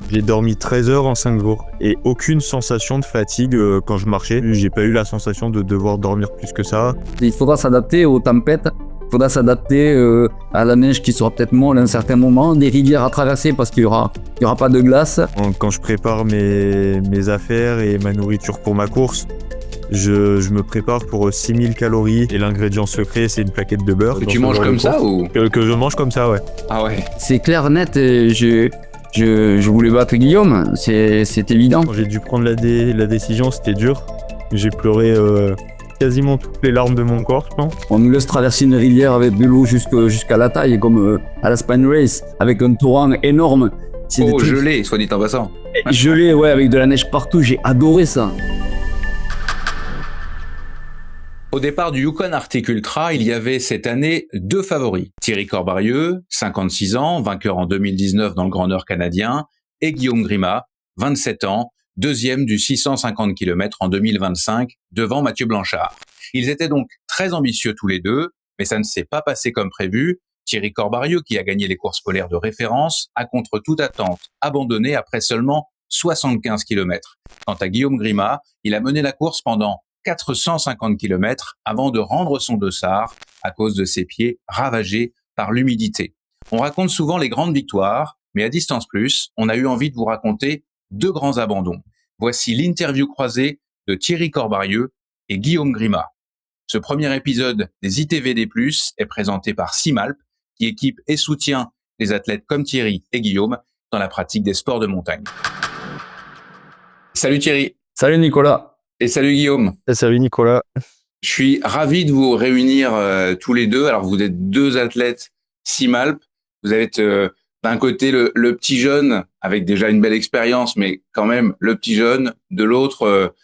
J'ai dormi 13 heures en 5 jours et aucune sensation de fatigue quand je marchais. J'ai pas eu la sensation de devoir dormir plus que ça. Il faudra s'adapter aux tempêtes, il faudra s'adapter à la neige qui sera peut-être molle à un certain moment, des rivières à traverser parce qu'il y aura pas de glace. Quand je prépare mes affaires et ma nourriture pour ma course, je me prépare pour 6000 calories et l'ingrédient secret c'est une plaquette de beurre. Que tu manges comme ça ou que je mange comme ça, ouais. Ah ouais. C'est clair, net, je voulais battre Guillaume, c'est évident. Quand j'ai dû prendre la décision, c'était dur. J'ai pleuré quasiment toutes les larmes de mon corps, je pense. On nous laisse traverser une rivière avec de l'eau jusqu'à la taille, comme à la Spine Race, avec un torrent énorme. C'est des Oh, trucs gelé, soit dit en passant. gelés, ouais, avec de la neige partout, j'ai adoré ça. Au départ du Yukon Arctic Ultra, il y avait cette année 2 favoris. Thierry Corbarieux, 56 ans, vainqueur en 2019 dans le Grand Nord canadien, et Guillaume Grima, 27 ans, deuxième du 650 km en 2025, devant Mathieu Blanchard. Ils étaient donc très ambitieux tous les deux, mais ça ne s'est pas passé comme prévu. Thierry Corbarieux, qui a gagné les courses polaires de référence, a contre toute attente abandonné après seulement 75 km. Quant à Guillaume Grima, il a mené la course pendant 450 km avant de rendre son dossard à cause de ses pieds ravagés par l'humidité. On raconte souvent les grandes victoires, mais à Distance Plus, on a eu envie de vous raconter 2 grands abandons. Voici l'interview croisée de Thierry Corbarieux et Guillaume Grima. Ce premier épisode des ITVD+, est présenté par Simalp, qui équipe et soutient les athlètes comme Thierry et Guillaume dans la pratique des sports de montagne. Salut Thierry. Salut Nicolas. Et salut Guillaume. Salut Nicolas. Je suis ravi de vous réunir tous les deux. Alors vous êtes 2 athlètes Simalp. Vous êtes d'un côté le petit jeune avec déjà une belle expérience, mais quand même le petit jeune. De l'autre,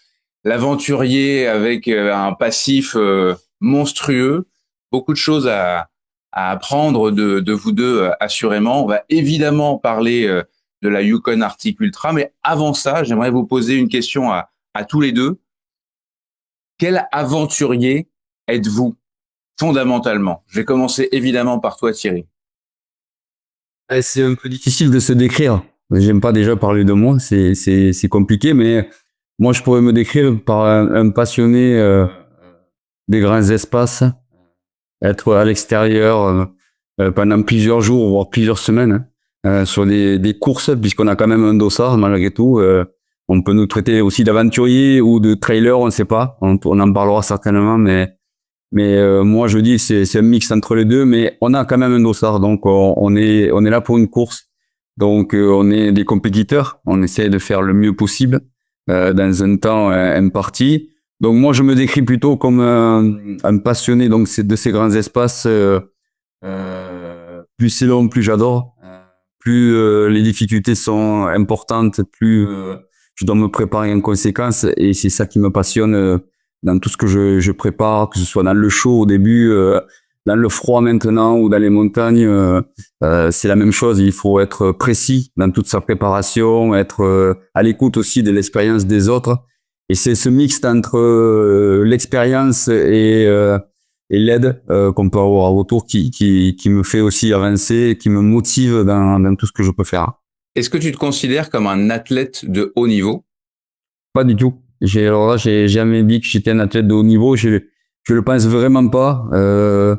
l'aventurier avec un passif monstrueux. Beaucoup de choses à apprendre de vous deux, assurément. On va évidemment parler de la Yukon Arctic Ultra, mais avant ça, j'aimerais vous poser une question à tous les deux. Quel aventurier êtes-vous fondamentalement? Je vais commencer évidemment par toi, Thierry. C'est un peu difficile de se décrire. J'aime pas déjà parler de moi, c'est compliqué, mais moi je pourrais me décrire par un passionné des grands espaces, être à l'extérieur pendant plusieurs jours, voire plusieurs semaines, sur des courses, puisqu'on a quand même un dossard malgré tout. On peut nous traiter aussi d'aventurier ou de trailer, on ne sait pas. On en parlera certainement, mais moi je dis c'est un mix entre les deux, mais on a quand même un dossard, donc on est là pour une course. Donc on est des compétiteurs, on essaie de faire le mieux possible dans un temps imparti. Donc moi je me décris plutôt comme un passionné donc de ces grands espaces. Plus c'est long, plus j'adore. Plus les difficultés sont importantes, plus je dois me préparer en conséquence, et c'est ça qui me passionne dans tout ce que je prépare, que ce soit dans le chaud au début, dans le froid maintenant ou dans les montagnes. C'est la même chose, il faut être précis dans toute sa préparation, être à l'écoute aussi de l'expérience des autres. Et c'est ce mix entre l'expérience et l'aide qu'on peut avoir autour qui me fait aussi avancer, qui me motive dans tout ce que je peux faire. Est-ce que tu te considères comme un athlète de haut niveau? Pas du tout. Alors là, j'ai jamais dit que j'étais un athlète de haut niveau. Je le pense vraiment pas. Je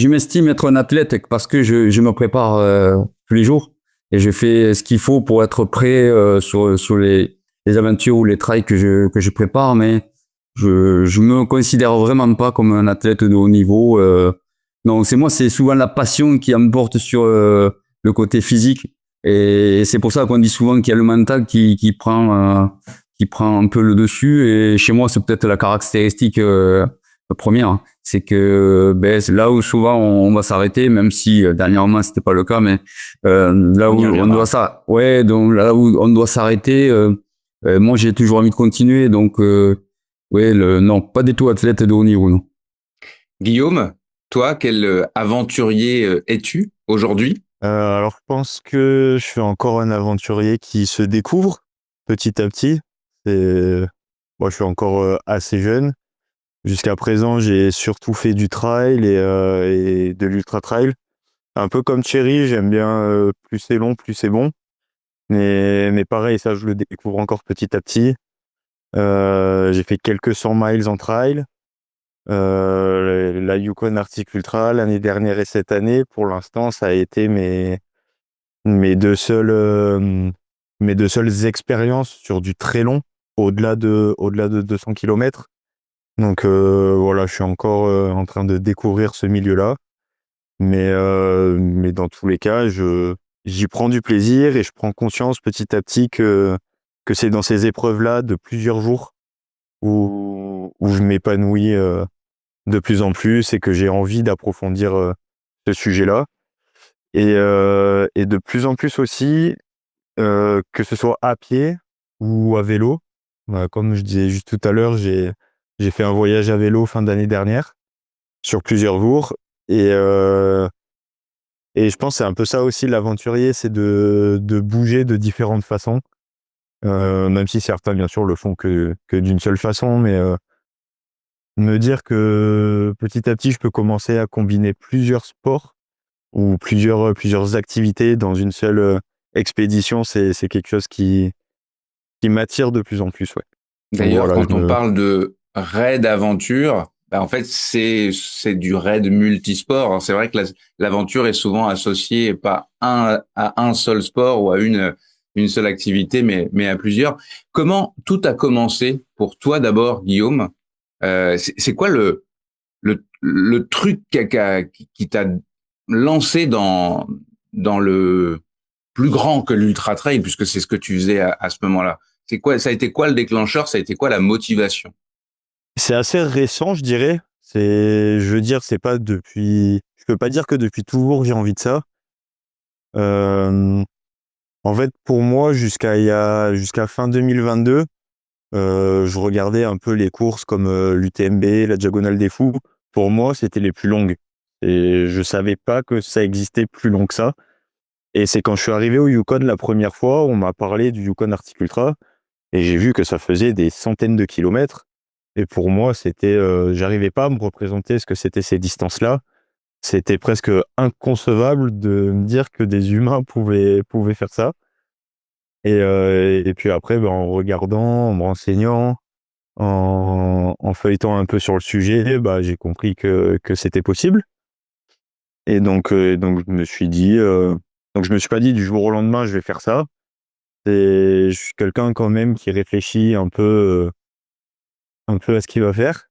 m'estime être un athlète parce que je me prépare tous les jours et je fais ce qu'il faut pour être prêt sur les aventures ou les trails que je prépare. Mais je me considère vraiment pas comme un athlète de haut niveau. Non, c'est souvent la passion qui emporte sur le côté physique, et c'est pour ça qu'on dit souvent qu'il y a le mental qui prend un peu le dessus. Et chez moi, c'est peut-être la caractéristique première, c'est que c'est là où souvent on va s'arrêter, même si dernièrement c'était pas le cas, mais là où on doit ça, ouais, donc là où on doit s'arrêter, moi j'ai toujours envie de continuer, donc non, pas du tout athlète de haut niveau, non. Guillaume, toi, quel aventurier es-tu aujourd'hui? Alors je pense que je suis encore un aventurier qui se découvre petit à petit. Moi je suis encore assez jeune. Jusqu'à présent, j'ai surtout fait du trail et de l'ultra trail. Un peu comme Thierry, j'aime bien plus c'est long, plus c'est bon. Mais pareil, ça, je le découvre encore petit à petit. J'ai fait quelques 100 miles en trail. La Yukon Arctic Ultra l'année dernière et cette année, pour l'instant, ça a été mes deux seules, mes deux seules expériences sur du très long, au-delà de 200 kilomètres. Donc voilà, je suis encore en train de découvrir ce milieu-là. Mais dans tous les cas, j'y prends du plaisir et je prends conscience petit à petit que c'est dans ces épreuves-là de plusieurs jours où je m'épanouis de plus en plus et que j'ai envie d'approfondir ce sujet-là. Et de plus en plus aussi, que ce soit à pied ou à vélo. Comme je disais juste tout à l'heure, j'ai fait un voyage à vélo fin d'année dernière sur plusieurs jours. Et je pense que c'est un peu ça aussi l'aventurier, c'est de bouger de différentes façons. Même si certains, bien sûr, le font que d'une seule façon, mais me dire que petit à petit, je peux commencer à combiner plusieurs sports ou plusieurs activités dans une seule expédition, c'est quelque chose qui m'attire de plus en plus, ouais. Donc D'ailleurs, voilà, quand on parle de raid aventure, en fait, c'est du raid multisport. C'est vrai que l'aventure est souvent associée pas à un seul sport ou à une seule activité, mais à plusieurs. Comment tout a commencé pour toi d'abord, Guillaume? C'est quoi le truc qui t'a lancé dans le plus grand que l'ultra trail, puisque c'est ce que tu faisais à ce moment-là? C'est quoi, ça a été quoi le déclencheur? Ça a été quoi la motivation? c'est assez récent, je dirais. Je veux dire, c'est pas depuis. Je peux pas dire que depuis toujours j'ai envie de ça. Euh, En fait, pour moi, jusqu'à fin 2022, je regardais un peu les courses comme l'UTMB, la Diagonale des Fous. Pour moi, c'était les plus longues. Et je savais pas que ça existait plus long que ça. Et c'est quand je suis arrivé au Yukon la première fois, on m'a parlé du Yukon Arctic Ultra, et j'ai vu que ça faisait des centaines de kilomètres. Et pour moi, j'arrivais pas à me représenter ce que c'était ces distances-là. C'était presque inconcevable de me dire que des humains pouvaient faire ça. Et puis après, en regardant, en me renseignant, en feuilletant un peu sur le sujet, j'ai compris que c'était possible. Et donc je me suis pas dit du jour au lendemain, je vais faire ça. Je suis quelqu'un quand même qui réfléchit un peu à ce qu'il va faire.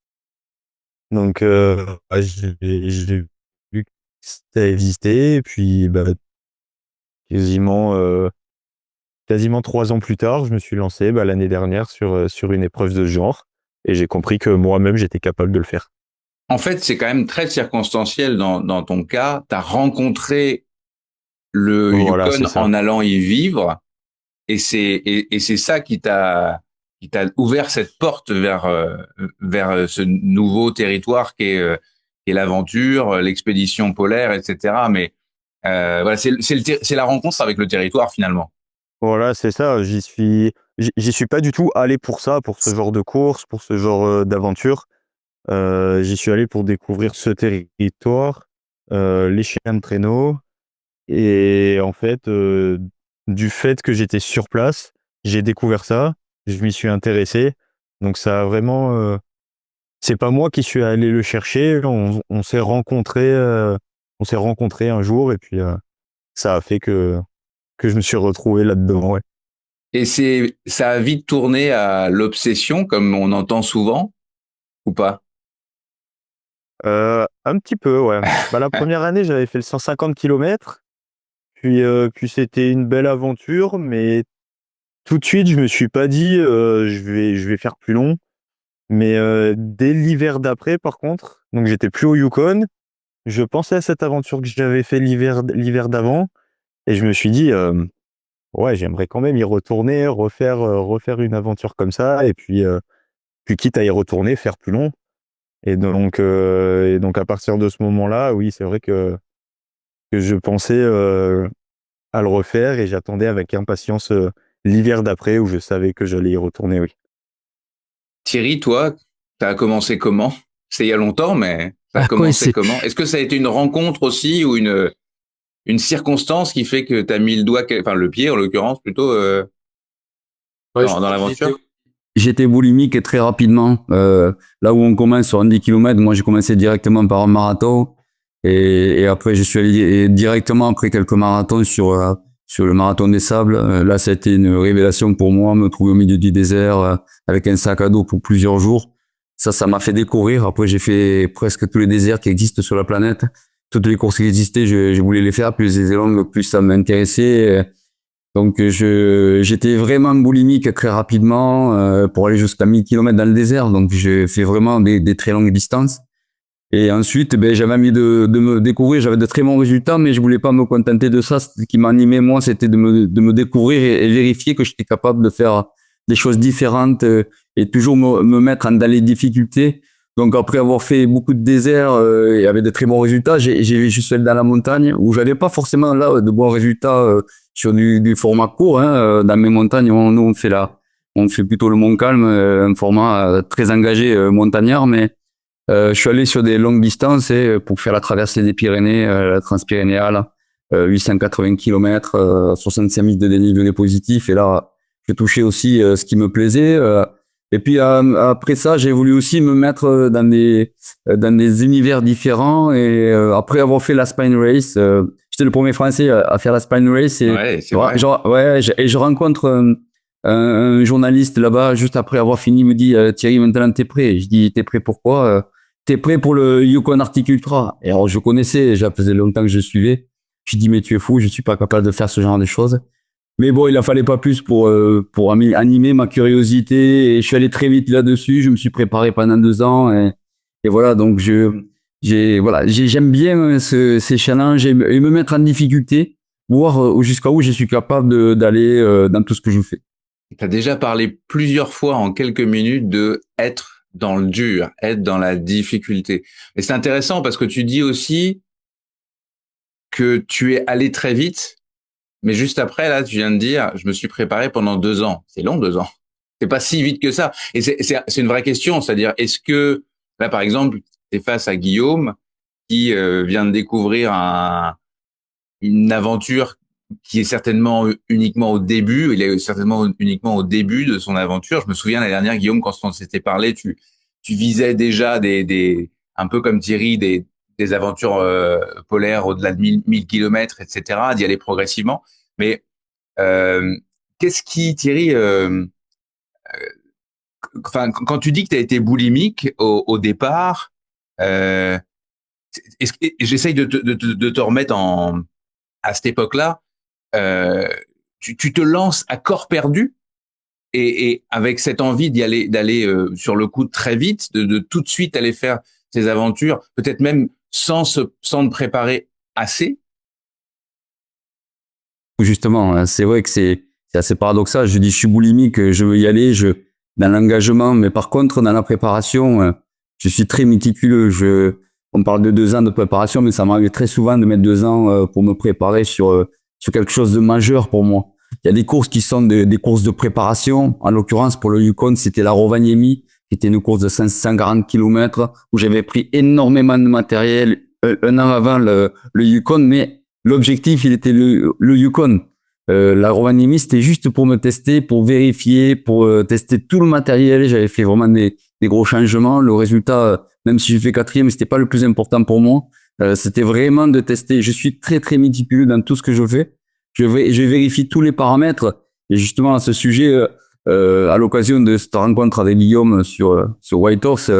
Donc, j'ai vu que ça existait, et puis quasiment, quasiment 3 ans plus tard, je me suis lancé l'année dernière sur une épreuve de ce genre, et j'ai compris que moi-même j'étais capable de le faire. En fait, c'est quand même très circonstanciel dans ton cas. Tu as rencontré le Voilà, c'est Yukon ça. en allant y vivre, et c'est ça qui t'a ouvert cette porte vers ce nouveau territoire qui est l'aventure, l'expédition polaire, etc. Mais voilà, c'est la rencontre avec le territoire finalement. Voilà, c'est ça. J'y suis pas du tout allé pour ça, pour ce genre de course, pour ce genre d'aventure. J'y suis allé pour découvrir ce territoire, les chiens de traîneau. Et en fait, du fait que j'étais sur place, j'ai découvert ça, je m'y suis intéressé. Donc ça a vraiment, c'est pas moi qui suis allé le chercher, on s'est rencontrés un jour, et puis ça a fait que je me suis retrouvé là-dedans, ouais. Et ça a vite tourné à l'obsession, comme on entend souvent, ou pas? Un petit peu, ouais. La première année, j'avais fait le 150 kilomètres, puis c'était une belle aventure, mais tout de suite, je me suis pas dit, je vais faire plus long. Mais dès l'hiver d'après, par contre, donc j'étais plus au Yukon, je pensais à cette aventure que j'avais fait l'hiver d'avant, et je me suis dit, ouais, j'aimerais quand même y retourner, refaire une aventure comme ça, et puis quitte à y retourner, faire plus long. Et donc à partir de ce moment-là, oui, c'est vrai que je pensais à le refaire, et j'attendais avec impatience l'hiver d'après, où je savais que j'allais y retourner, oui. Thierry, toi, ça a commencé comment? C'est il y a longtemps, mais ça a Ah, quoi, commencé comment? Est-ce que ça a été une rencontre aussi ou une... une circonstance qui fait que tu as mis le doigt, enfin le pied en l'occurrence plutôt dans l'aventure? J'étais boulimique très rapidement. Là où on commence sur un 10 km, moi j'ai commencé directement par un marathon et après je suis allé directement après quelques marathons sur le marathon des sables. Là, ça a été une révélation pour moi, me trouver au milieu du désert avec un sac à dos pour plusieurs jours. Ça m'a fait découvrir. Après, j'ai fait presque tous les déserts qui existent sur la planète. Toutes les courses qui existaient, je voulais les faire. Plus les longues, plus ça m'intéressait. Donc j'étais vraiment boulimique très rapidement pour aller jusqu'à 1000 km dans le désert. Donc j'ai fait vraiment des très longues distances. Et ensuite, j'avais envie de me découvrir. J'avais de très bons résultats, mais je voulais pas me contenter de ça. Ce qui m'animait moi, c'était de me découvrir et vérifier que j'étais capable de faire des choses différentes et toujours me mettre dans les difficultés. Donc après avoir fait beaucoup de déserts et avec de très bons résultats, je suis allé dans la montagne où j'avais pas forcément là de bons résultats sur du format court. Dans mes montagnes, nous on fait plutôt le Mont-Calm, un format très engagé montagnard, mais je suis allé sur des longues distances pour faire la traversée des Pyrénées, la Transpyrénéale, 880 km, 65 000 de dénivelé positif. Et là, j'ai touché aussi ce qui me plaisait. Et puis après ça, j'ai voulu aussi me mettre dans des univers différents. Et après avoir fait la Spine Race, j'étais le premier Français à faire la Spine Race. Et Ouais, c'est vrai. et je rencontre un journaliste là-bas juste après avoir fini. Il me dit Thierry, maintenant t'es prêt. Je dis t'es prêt pourquoi? T'es prêt pour le Yukon Arctic Ultra? Et alors je connaissais, ça faisait longtemps que je suivais. Je dis mais tu es fou, je suis pas capable de faire ce genre de choses. Mais bon, il en fallait pas plus pour animer ma curiosité et je suis allé très vite là-dessus. Je me suis préparé pendant 2 ans et voilà. Donc j'aime bien ces challenges et me mettre en difficulté, voir jusqu'à où je suis capable d'aller dans tout ce que je fais. Tu as déjà parlé plusieurs fois en quelques minutes de être dans le dur, être dans la difficulté. Et c'est intéressant parce que tu dis aussi que tu es allé très vite, mais juste après, là, tu viens de dire, je me suis préparé pendant 2 ans. C'est long, 2 ans. C'est pas si vite que ça. Et c'est une vraie question, c'est-à-dire, est-ce que, là, par exemple, tu es face à Guillaume qui vient de découvrir une aventure qui est certainement uniquement au début. Il est certainement uniquement au début de son aventure. Je me souviens l'année dernière, Guillaume, quand on s'était parlé, tu visais déjà un peu comme Thierry, des aventures polaires au-delà de 1000 kilomètres, etc., d'y aller progressivement. Mais qu'est-ce qui, Thierry, enfin, quand tu dis que tu as été boulimique au départ, j'essaye de te remettre à cette époque-là. Tu te lances à corps perdu et avec cette envie d'aller sur le coup très vite, de tout de suite aller faire ces aventures, peut-être même sans te préparer assez. Justement, hein, c'est vrai que c'est assez paradoxal. Je dis, je suis boulimique, je veux y aller, dans l'engagement, mais par contre, dans la préparation, je suis très méticuleux. On parle de 2 ans de préparation, mais ça m'arrive très souvent de mettre 2 ans pour me préparer sur quelque chose de majeur pour moi. Il y a des courses qui sont des courses de préparation. En l'occurrence, pour le Yukon, c'était la Rovaniemi, qui était une course de 540 km où j'avais pris énormément de matériel un an avant le Yukon, mais l'objectif, il était le Yukon. La Rovaniemi, c'était juste pour me tester, pour vérifier, pour tester tout le matériel. J'avais fait vraiment des gros changements. Le résultat, même si j'ai fait 4e, c'était pas le plus important pour moi. C'était vraiment de tester. Je suis très, très méticuleux dans tout ce que je fais. Je vérifie tous les paramètres. Et justement, à ce sujet, à l'occasion de cette rencontre avec Guillaume sur Whitehorse,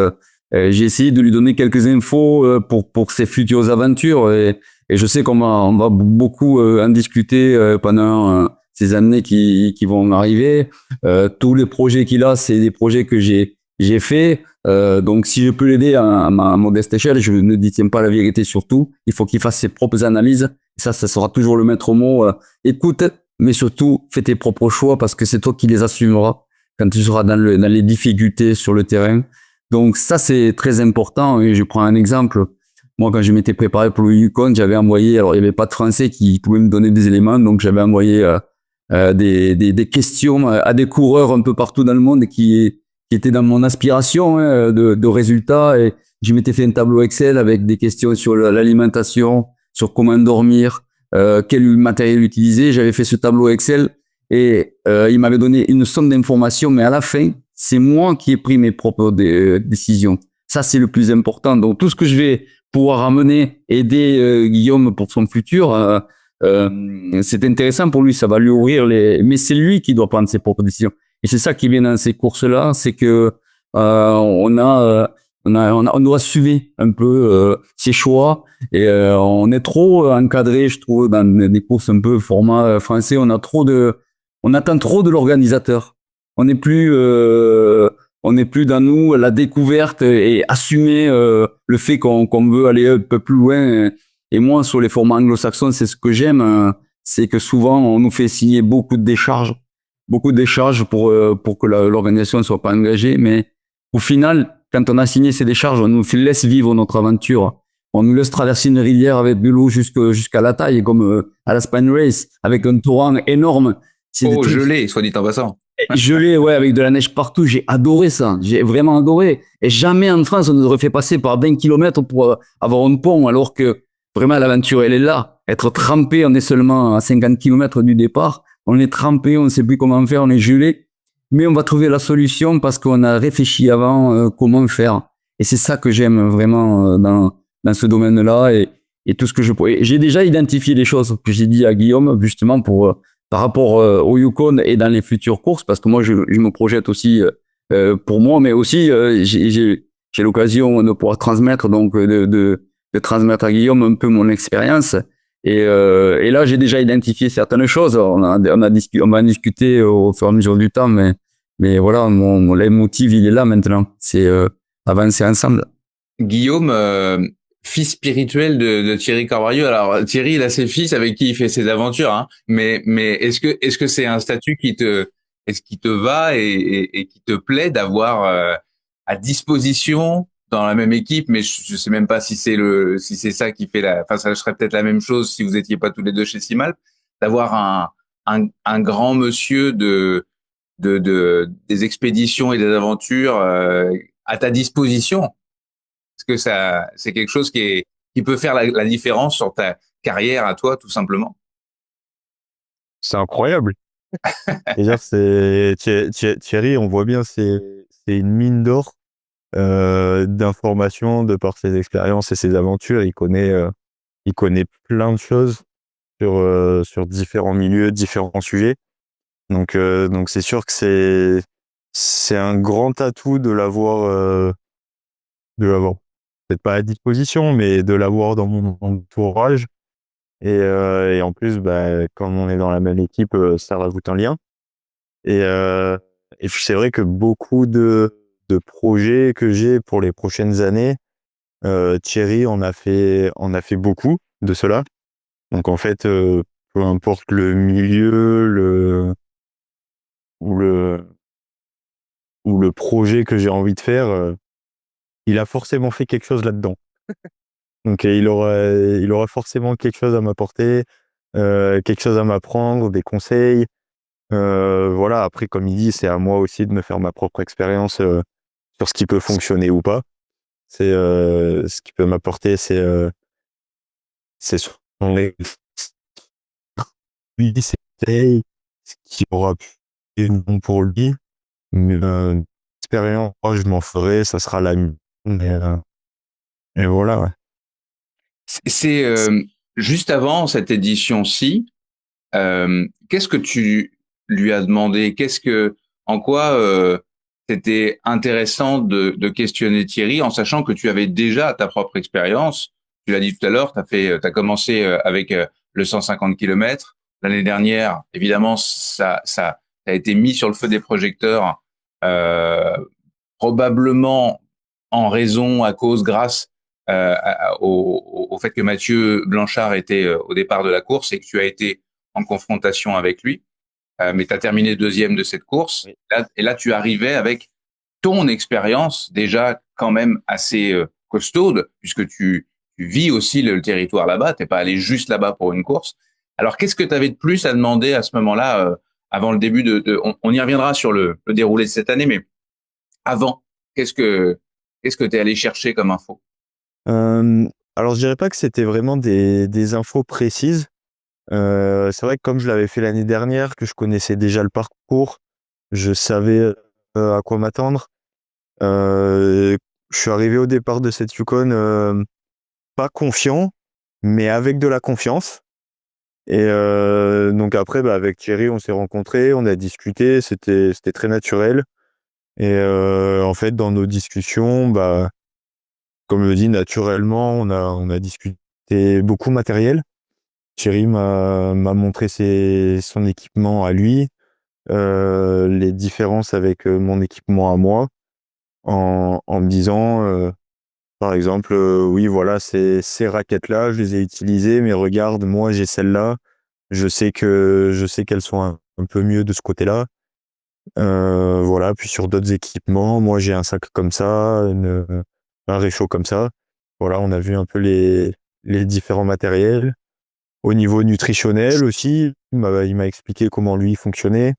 j'ai essayé de lui donner quelques infos pour ses futures aventures. Et je sais qu'on va beaucoup en discuter pendant ces années qui vont arriver. Tous les projets qu'il a, c'est des projets que j'ai fait. Donc, si je peux l'aider à ma modeste échelle, je ne détiens pas la vérité sur tout. Il faut qu'il fasse ses propres analyses. Ça sera toujours le maître mot. Écoute, mais surtout, fais tes propres choix parce que c'est toi qui les assumeras quand tu seras dans les difficultés sur le terrain. Donc, ça, c'est très important. Et je prends un exemple. Moi, quand je m'étais préparé pour le Yukon, j'avais envoyé, alors il n'y avait pas de Français qui pouvaient me donner des éléments, donc j'avais envoyé des questions à des coureurs un peu partout dans le monde qui étaient dans mon aspiration de résultats. Et je m'étais fait un tableau Excel avec des questions sur l'alimentation, sur comment dormir, quel matériel utiliser. J'avais fait ce tableau Excel et il m'avait donné une somme d'informations, mais à la fin, c'est moi qui ai pris mes propres décisions. Ça, c'est le plus important. Donc, tout ce que je vais pouvoir amener, aider Guillaume pour son futur, c'est intéressant pour lui. Ça va lui ouvrir les... Mais c'est lui qui doit prendre ses propres décisions. Et c'est ça qui vient dans ces courses-là, c'est que on doit suivre un peu ses choix et on est trop encadré, je trouve, dans des courses un peu format français. On attend trop de l'organisateur. On n'est plus, on n'est plus dans nous la découverte et assumer le fait qu'on veut aller un peu plus loin. Et moi, sur les formats anglo-saxons, c'est ce que j'aime, c'est que souvent on nous fait signer beaucoup de décharges pour que l'organisation ne soit pas engagée, mais au final, quand on a signé ces décharges, on nous laisse vivre notre aventure. On nous laisse traverser une rivière avec de l'eau jusqu'à la taille, comme à la Spine Race, avec un torrent énorme. C'est des Oh, trucs gelé, soit dit en passant. gelés, ouais, avec de la neige partout. J'ai adoré ça. J'ai vraiment adoré. Et jamais en France, on nous aurait fait passer par 20 kilomètres pour avoir un pont, alors que vraiment l'aventure, elle est là. Être trempé, on est seulement à 50 kilomètres du départ. On est trempé, on ne sait plus comment faire, on est gelé. Mais on va trouver la solution parce qu'on a réfléchi avant comment faire. Et c'est ça que j'aime vraiment dans ce domaine-là et tout ce que je pourrais. J'ai déjà identifié des choses que j'ai dit à Guillaume justement par rapport au Yukon et dans les futures courses parce que moi je me projette aussi pour moi, mais aussi j'ai l'occasion de pouvoir transmettre donc de transmettre à Guillaume un peu mon expérience. Et là, j'ai déjà identifié certaines choses. On va en discuter au fur et à mesure du temps, mais voilà, mon leitmotiv, il est là maintenant. C'est avancer ensemble. Guillaume, fils spirituel de Thierry Corbarieux. Alors Thierry, il a ses fils avec qui il fait ses aventures, hein. Mais est-ce que c'est un statut est-ce qui te va et qui te plaît d'avoir à disposition dans la même équipe, mais je sais même pas si c'est ça qui fait enfin ça serait peut-être la même chose si vous étiez pas tous les deux chez Simal, d'avoir un grand monsieur des expéditions et des aventures à ta disposition. Est-ce que c'est quelque chose qui peut faire la différence sur ta carrière à toi, tout simplement? C'est incroyable. Déjà, Thierry, on voit bien, c'est une mine d'or d'informations de par ses expériences et ses aventures. Il connaît plein de choses sur différents milieux, différents sujets. Donc c'est sûr que c'est un grand atout de l'avoir peut-être pas à disposition, mais de l'avoir dans mon entourage. Et en plus, bah, comme on est dans la même équipe, ça rajoute un lien. Et, euh, et c'est vrai que beaucoup de projets que j'ai pour les prochaines années, Thierry en a fait beaucoup de cela. Donc en fait, peu importe le milieu, ou le, ou le projet que j'ai envie de faire, il a forcément fait quelque chose là-dedans. Donc il aura forcément quelque chose à m'apporter, quelque chose à m'apprendre, des conseils. Voilà, après, comme il dit, c'est à moi aussi de me faire ma propre expérience sur ce qui peut fonctionner ou pas. Ce qui peut m'apporter, c'est son lui, c'est ce qui aura pu être bon pour lui. Mais expérience, moi, je m'en ferai, ça sera la mienne. Et voilà, ouais. C'est juste avant cette édition-ci, qu'est-ce que tu lui as demandé? En quoi c'était intéressant de questionner Thierry en sachant que tu avais déjà ta propre expérience. Tu l'as dit tout à l'heure, t'as commencé avec le 150 km. L'année dernière, évidemment, ça a été mis sur le feu des projecteurs, probablement en raison, à cause, grâce au fait que Mathieu Blanchard était au départ de la course et que tu as été en confrontation avec lui. Mais tu as terminé deuxième de cette course. Oui. Et là, tu arrivais avec ton expérience déjà quand même assez costaude, puisque tu vis aussi le territoire là-bas. T'es pas allé juste là-bas pour une course. Alors, qu'est-ce que tu avais de plus à demander à ce moment-là, avant le début on y reviendra sur le déroulé de cette année, mais avant, qu'est-ce que tu es allé chercher comme info? Alors, je dirais pas que c'était vraiment des infos précises. C'est vrai que comme je l'avais fait l'année dernière, que je connaissais déjà le parcours, je savais à quoi m'attendre. Je suis arrivé au départ de cette Yukon pas confiant, mais avec de la confiance. Et donc après, avec Thierry, on s'est rencontrés, on a discuté, c'était très naturel. Et en fait, dans nos discussions, comme je dis, naturellement, on a discuté beaucoup matériel. Thierry m'a montré son équipement à lui, les différences avec mon équipement à moi, en me disant, par exemple, oui, voilà, ces raquettes-là, je les ai utilisées, mais regarde, moi, j'ai celles-là. Je sais qu'elles sont un peu mieux de ce côté-là. Voilà, puis sur d'autres équipements, moi, j'ai un sac comme ça, un réchaud comme ça. Voilà, on a vu un peu les différents matériels. Au niveau nutritionnel aussi, il m'a expliqué comment lui fonctionnait.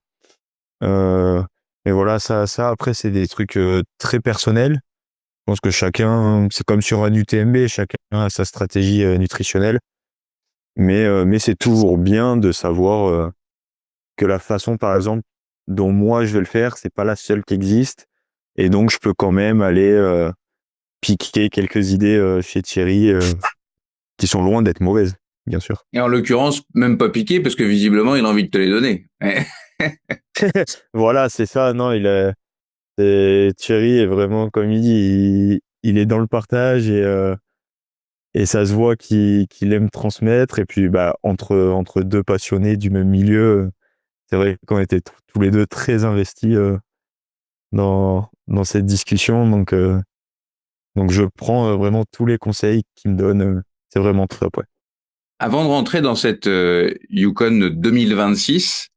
Et voilà, ça après, c'est des trucs très personnels. Je pense que chacun, c'est comme sur un UTMB, chacun a sa stratégie nutritionnelle. Mais c'est toujours bien de savoir que la façon, par exemple, dont moi je vais le faire, c'est pas la seule qui existe. Et donc, je peux quand même aller piquer quelques idées chez Thierry qui sont loin d'être mauvaises, bien sûr. Et en l'occurrence, même pas piqué, parce que visiblement, il a envie de te les donner. Voilà, c'est ça. Non, Thierry est vraiment, comme il dit, il est dans le partage et ça se voit qu'il aime transmettre. Et puis, entre deux passionnés du même milieu, c'est vrai qu'on était tous les deux très investis dans cette discussion. Donc je prends vraiment tous les conseils qu'il me donne. C'est vraiment top, ouais. Avant de rentrer dans cette Yukon 2026,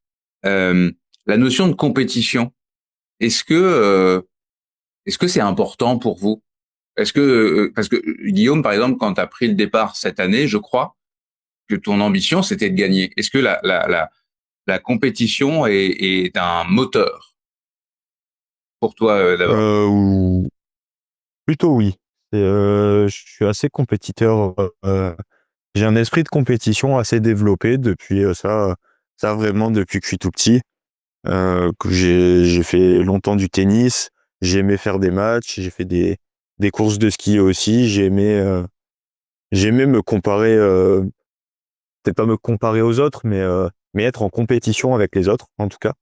la notion de compétition, est-ce que c'est important pour vous? Est-ce que parce que Guillaume, par exemple, quand tu as pris le départ cette année, je crois que ton ambition c'était de gagner. Est-ce que la compétition est un moteur pour toi d'abord? Ou plutôt oui. Je suis assez compétiteur. J'ai un esprit de compétition assez développé depuis ça vraiment depuis que je suis tout petit. Que j'ai fait longtemps du tennis. J'ai aimé faire des matchs. J'ai fait des courses de ski aussi. J'aimais me comparer. Peut-être pas me comparer aux autres, mais être en compétition avec les autres, en tout cas.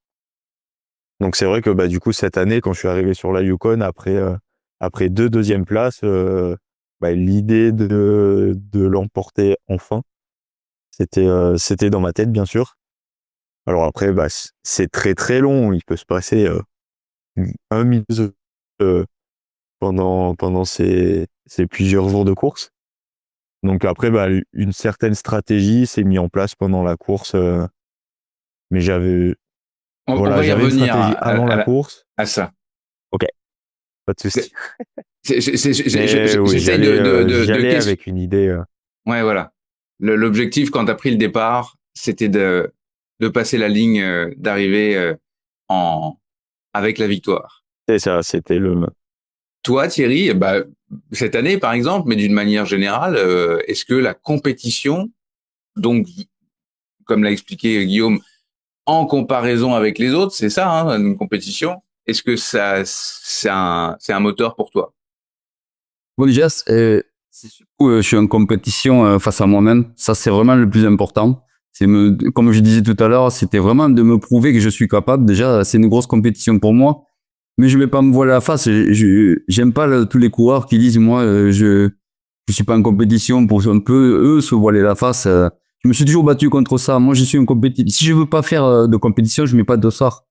Donc c'est vrai que du coup cette année, quand je suis arrivé sur la Yukon après 2 deuxièmes places, l'idée de l'emporter enfin, c'était dans ma tête, bien sûr. Alors après, c'est très très long. Il peut se passer 1 minute pendant ces plusieurs jours de course. Donc après, une certaine stratégie s'est mise en place pendant la course, mais j'avais On va y une revenir stratégie avant la course. à ça. Ok, pas de souci. Mais oui, J'essaye j'y de allais question. avec une idée. Ouais, voilà. L'objectif quand tu as pris le départ, c'était de passer la ligne d'arrivée en avec la victoire. C'est ça, c'était le. Toi, Thierry, cette année par exemple, mais d'une manière générale, est-ce que la compétition, donc comme l'a expliqué Guillaume, en comparaison avec les autres, c'est ça, hein, une compétition. Est-ce que c'est un moteur pour toi? Bon, déjà, c'est surtout, je suis en compétition face à moi-même. Ça, c'est vraiment le plus important. Comme je disais tout à l'heure, c'était vraiment de me prouver que je suis capable. Déjà, c'est une grosse compétition pour moi. Mais je vais pas me voiler la face. J'aime pas tous les coureurs qui disent, moi, je suis pas en compétition pour un peu, eux, se voiler la face. Je me suis toujours battu contre ça. Moi, je suis en compétition. Si je veux pas faire de compétition, je mets pas de dossard.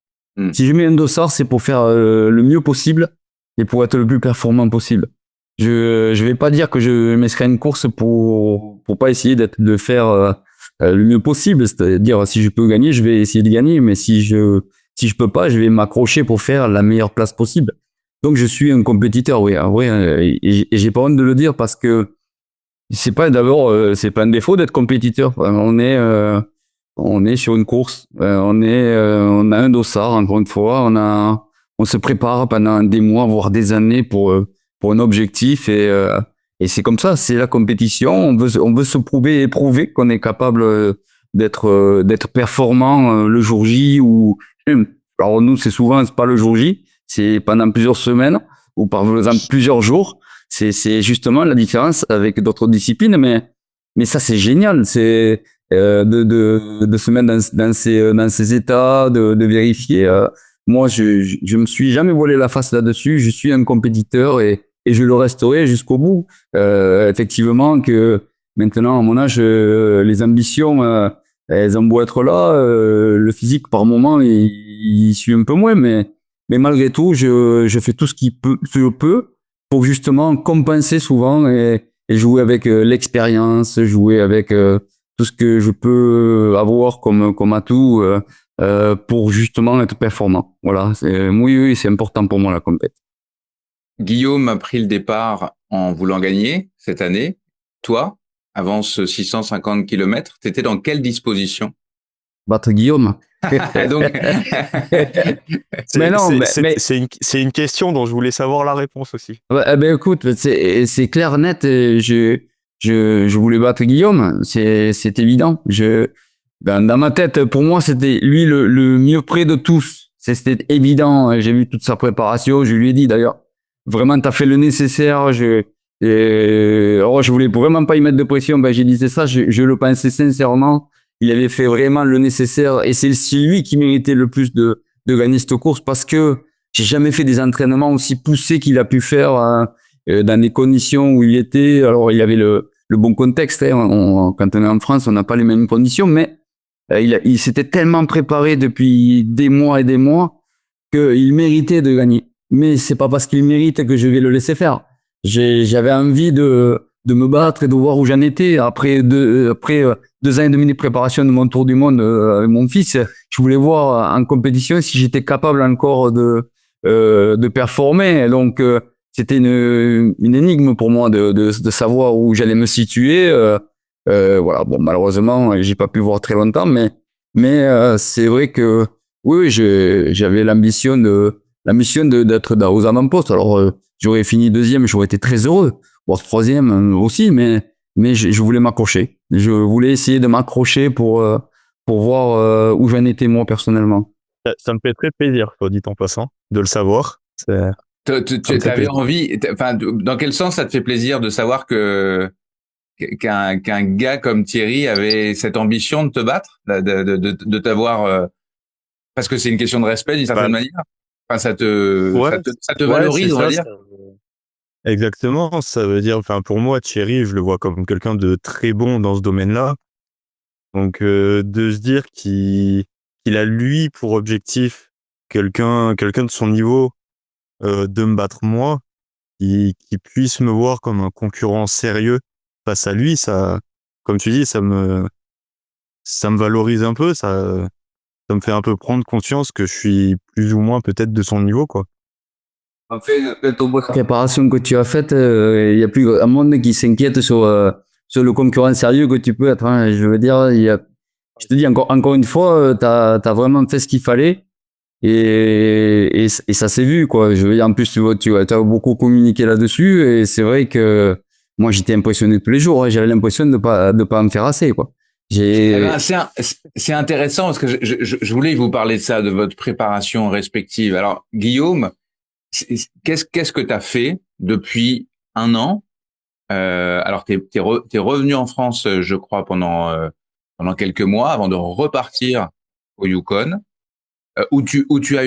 Si je mets un dossard, c'est pour faire le mieux possible et pour être le plus performant possible. Je vais pas dire que je m'inscris à une course pour pas essayer de faire le mieux possible. C'est-à-dire, si je peux gagner, je vais essayer de gagner. Mais si je peux pas, je vais m'accrocher pour faire la meilleure place possible. Donc, je suis un compétiteur, oui. En vrai, et j'ai pas honte de le dire parce que c'est pas d'abord, c'est pas un défaut d'être compétiteur. On est sur une course. On a un dossard, encore une fois. On se prépare pendant des mois, voire des années pour un objectif et c'est comme ça. C'est la compétition. On veut se prouver et prouver qu'on est capable d'être performant le jour J ou alors nous c'est pas le jour J, c'est pendant plusieurs semaines ou par exemple plusieurs jours. C'est justement la différence avec d'autres disciplines, mais ça c'est génial, c'est de se mettre dans ces états, de vérifier. Moi, je me suis jamais voilé la face là-dessus. Je suis un compétiteur et je le resterai jusqu'au bout. Effectivement que maintenant, à mon âge, les ambitions, elles ont beau être là, le physique par moment, il suit un peu moins, mais malgré tout, je fais tout ce que je peux pour justement compenser souvent et jouer avec l'expérience, jouer avec tout ce que je peux avoir comme atout pour justement être performant. Voilà, oui, c'est important pour moi la compétition. Guillaume a pris le départ en voulant gagner cette année. Toi, avant ce 650 km, tu étais dans quelle disposition? Battre Guillaume. Donc, Mais non, c'est une question dont je voulais savoir la réponse aussi. Ouais, ben écoute, c'est clair, net. Je voulais battre Guillaume, c'est évident. Dans ma tête, pour moi, c'était lui le mieux près de tous. C'était évident. J'ai vu toute sa préparation. Je lui ai dit d'ailleurs, vraiment, t'as fait le nécessaire. Alors, je voulais vraiment pas y mettre de pression. Ben, j'ai dit c'est ça. Je le pensais sincèrement. Il avait fait vraiment le nécessaire et c'est lui qui méritait le plus de gagner cette course parce que j'ai jamais fait des entraînements aussi poussés qu'il a pu faire dans des conditions où il était. Alors, il avait le bon contexte. Hein. Quand on est en France, on n'a pas les mêmes conditions, mais il s'était tellement préparé depuis des mois et des mois qu'il méritait de gagner. Mais c'est pas parce qu'il mérite que je vais le laisser faire. J'avais envie de me battre et de voir où j'en étais. Après 2 ans et demi de préparation de mon tour du monde avec mon fils, je voulais voir en compétition si j'étais capable encore de performer. Donc, c'était une énigme pour moi de savoir où j'allais me situer. Voilà. Bon, malheureusement, j'ai pas pu voir très longtemps, mais c'est vrai que oui, j'avais l'ambition d'être aux avant-postes. Alors, j'aurais fini deuxième, j'aurais été très heureux. Bon, troisième aussi, mais je voulais m'accrocher. Je voulais essayer de m'accrocher pour voir où j'en étais moi personnellement. Ça me fait très plaisir, soit dit en passant, de le savoir. tu avais envie, enfin, dans quel sens ça te fait plaisir de savoir qu'un gars comme Thierry avait cette ambition de te battre, de t'avoir, parce que c'est une question de respect d'une certaine manière. Enfin, ça te valorise, on va dire. Exactement, ça veut dire, enfin, pour moi, Thierry, je le vois comme quelqu'un de très bon dans ce domaine-là. Donc, de se dire qu'il a lui pour objectif quelqu'un de son niveau, de me battre moi, qui puisse me voir comme un concurrent sérieux face à lui, ça, comme tu dis, ça me valorise un peu, ça me fait un peu prendre conscience que je suis plus ou moins peut-être de son niveau, quoi. En fait, la préparation que tu as faite, il y a plus un monde qui s'inquiète sur le concurrent sérieux que tu peux être. Hein. Je veux dire, je te dis encore une fois, t'as vraiment fait ce qu'il fallait et ça s'est vu, quoi. Je veux dire, en plus, tu as beaucoup communiqué là-dessus et c'est vrai que moi, j'étais impressionné tous les jours. Hein. J'avais l'impression de pas me faire assez, quoi. Eh ben, c'est intéressant parce que je voulais vous parler de ça, de votre préparation respective. Alors, Guillaume, qu'est-ce que tu as fait depuis un an? Alors, t'es revenu en France, je crois, pendant quelques mois avant de repartir au Yukon, où tu as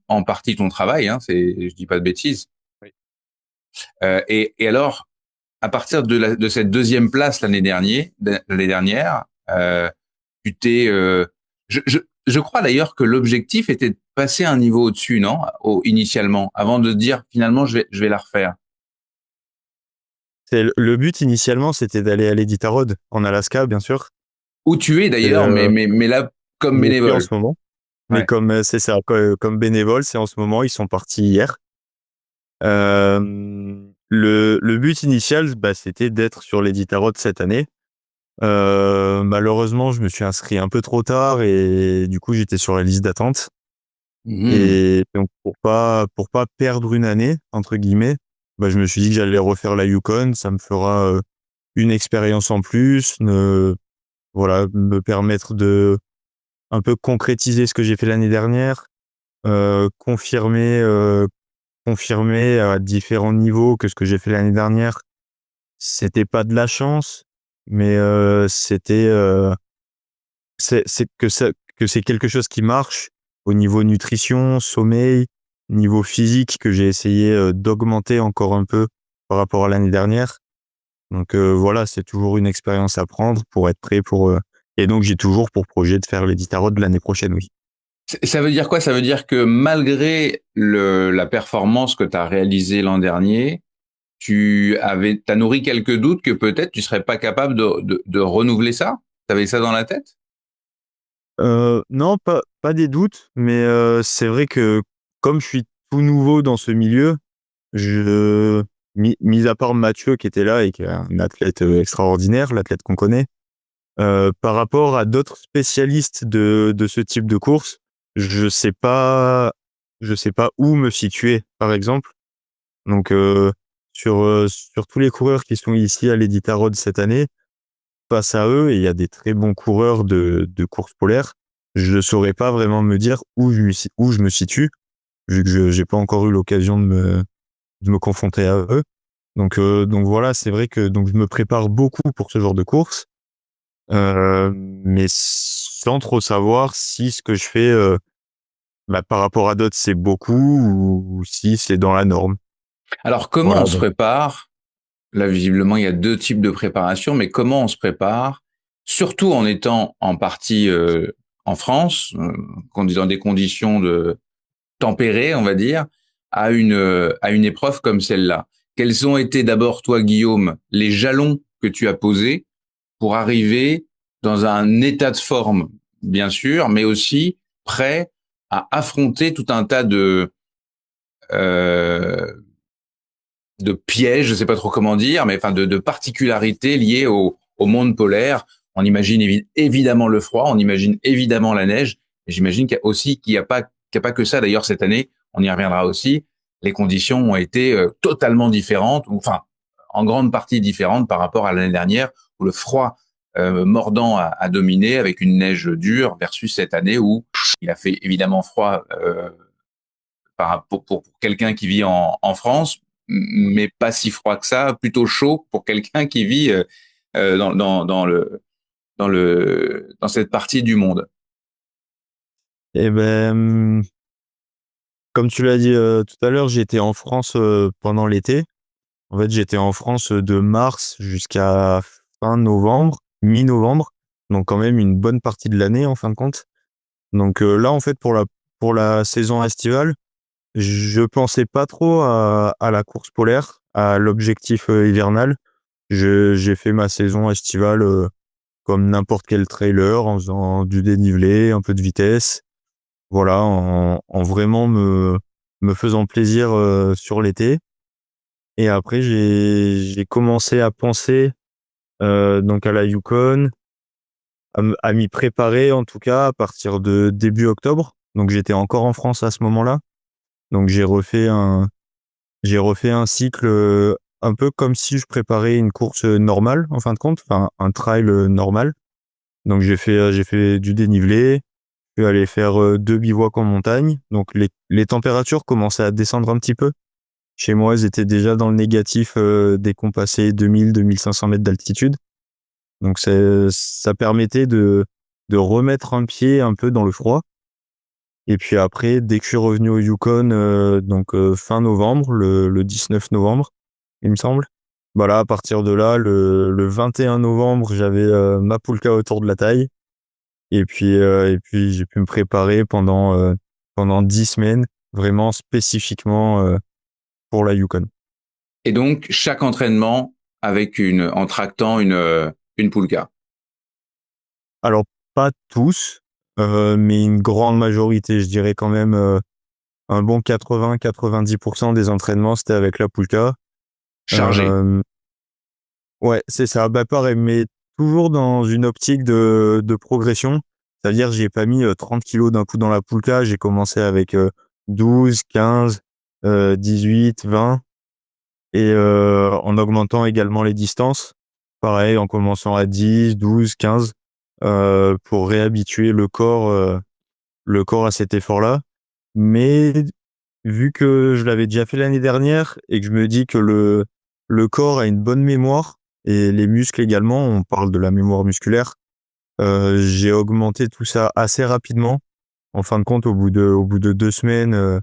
en partie ton travail, hein, je dis pas de bêtises. Oui. Et alors, à partir de cette deuxième place l'année dernière, tu t'es, je crois d'ailleurs que l'objectif était de passer un niveau au-dessus, non, initialement, avant de dire finalement je vais la refaire. Le but initialement, c'était d'aller à l'Iditarod en Alaska, bien sûr. Où tu es d'ailleurs, mais là comme bénévole. En ce moment. Mais Ouais. comme c'est ça, comme bénévole, c'est en ce moment. Ils sont partis hier. Le but initial, c'était d'être sur l'Iditarod cette année. Malheureusement, je me suis inscrit un peu trop tard et du coup, j'étais sur la liste d'attente. Et donc, pour pas perdre une année, entre guillemets, je me suis dit que j'allais refaire la Yukon. Ça me fera une expérience en plus, voilà, me permettre de un peu concrétiser ce que j'ai fait l'année dernière, confirmer à différents niveaux que ce que j'ai fait l'année dernière, c'était pas de la chance, mais c'est quelque chose qui marche au niveau nutrition, sommeil, niveau physique que j'ai essayé, d'augmenter encore un peu par rapport à l'année dernière. Donc voilà, c'est toujours une expérience à prendre pour être prêt et donc j'ai toujours pour projet de faire l'Editarod de l'année prochaine, oui. Ça veut dire quoi? Ça veut dire que malgré la performance que tu as réalisée l'an dernier, t'as nourri quelques doutes que peut-être tu serais pas capable de renouveler ça? T'avais ça dans la tête? Non, pas des doutes, mais c'est vrai que comme je suis tout nouveau dans ce milieu, je mis à part Mathieu qui était là et qui est un athlète, extraordinaire, l'athlète qu'on connaît, par rapport à d'autres spécialistes de ce type de course, je sais pas je sais pas où me situer, par exemple. Donc sur tous les coureurs qui sont ici à l'Editarod cette année, face à eux, et il y a des très bons coureurs de course polaire, je saurais pas vraiment me dire où je me situe, vu que j'ai pas encore eu l'occasion de me confronter à eux. Donc voilà, c'est vrai que donc je me prépare beaucoup pour ce genre de course, mais sans trop savoir si ce que je fais, par rapport à d'autres, c'est beaucoup ou si c'est dans la norme. Alors, comment on Voilà, se donc prépare? Là, visiblement, il y a deux types de préparation, mais comment on se prépare, surtout en étant en partie en France, dans des conditions de tempérées, on va dire, à une épreuve comme celle-là. Quels ont été d'abord, toi, Guillaume, les jalons que tu as posés pour arriver dans un état de forme, bien sûr, mais aussi prêt à affronter tout un tas euh, de pièges, je sais pas trop comment dire, mais enfin de particularités liées au monde polaire. On imagine évidemment le froid, on imagine évidemment la neige, et j'imagine qu'il y a pas que ça. D'ailleurs, cette année, on y reviendra aussi. Les conditions ont été totalement différentes, ou enfin en grande partie différentes par rapport à l'année dernière, où le froid mordant a dominé avec une neige dure, versus cette année où il a fait évidemment froid pour quelqu'un qui vit en France, mais pas si froid que ça, plutôt chaud pour quelqu'un qui vit dans cette partie du monde. et ben, comme tu l'as dit, tout à l'heure, j'étais en France, pendant l'été. En fait, j'étais en France, de mars jusqu'à fin novembre, mi-novembre, donc quand même une bonne partie de l'année en fin de compte. Donc là, en fait, pour la saison estivale, je pensais pas trop à la course polaire, à l'objectif, hivernal. J'ai fait ma saison estivale, comme n'importe quel trailer, en faisant du dénivelé, un peu de vitesse. Voilà, en vraiment me faisant plaisir, sur l'été. Et après j'ai commencé à penser, donc à la Yukon, à m'y préparer en tout cas à partir de début octobre. Donc j'étais encore en France à ce moment-là. Donc j'ai refait un cycle, un peu comme si je préparais une course, normale en fin de compte, enfin un trail, normal. Donc j'ai fait du dénivelé, je suis allé faire, 2 bivouacs en montagne. Donc les températures commençaient à descendre un petit peu. Chez moi, elles étaient déjà dans le négatif, dès qu'on passait 2 000-2 500 mètres d'altitude. Donc ça permettait de remettre un pied un peu dans le froid. Et puis après, dès que je suis revenu au Yukon, donc fin novembre, le 19 novembre, il me semble. Bah là, à partir de là, le 21 novembre, j'avais, ma poulka autour de la taille. Et puis j'ai pu me préparer pendant 10 semaines, vraiment spécifiquement, pour la Yukon. Et donc, chaque entraînement en tractant une poulka. Alors pas tous, mais une grande majorité, je dirais quand même, un bon 80-90 des entraînements, c'était avec la poulka. Chargé. Hem, ouais, c'est ça. Bah, pareil, mais toujours dans une optique de progression. C'est-à-dire, j'ai pas mis, 30 kilos d'un coup dans la poulka. J'ai commencé avec, 12, 15, 18, 20, et en augmentant également les distances. Pareil, en commençant à 10, 12, 15. pour réhabituer le corps à cet effort-là. Mais vu que je l'avais déjà fait l'année dernière et que je me dis que le corps a une bonne mémoire et les muscles également, on parle de la mémoire musculaire, j'ai augmenté tout ça assez rapidement. En fin de compte, au bout de 2 semaines,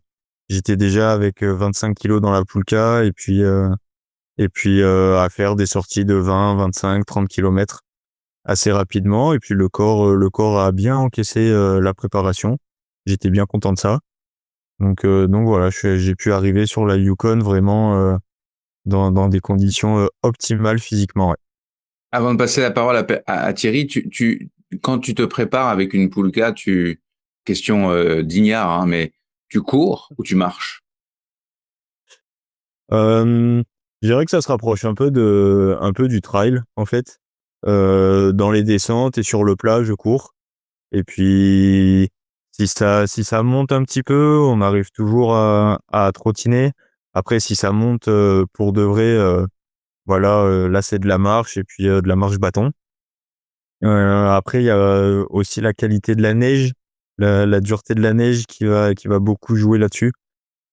j'étais déjà avec 25 kilos dans la Pulka et puis à faire des sorties de 20, 25, 30 kilomètres assez rapidement. Et puis le corps a bien encaissé la préparation. J'étais bien content de ça. Donc voilà, j'ai pu arriver sur la Yukon vraiment dans des conditions optimales physiquement. Ouais. Avant de passer la parole à Thierry, quand tu te prépares avec une Pulka, question d'ignare, hein, mais tu cours ou tu marches? Je dirais que ça se rapproche un peu du trail en fait. Dans les descentes et sur le plat, je cours. Et puis si ça monte un petit peu, on arrive toujours à trottiner. Après, si ça monte pour de vrai, voilà, là c'est de la marche et puis de la marche bâton. Après il y a aussi la qualité de la neige, la dureté de la neige qui va beaucoup jouer là-dessus.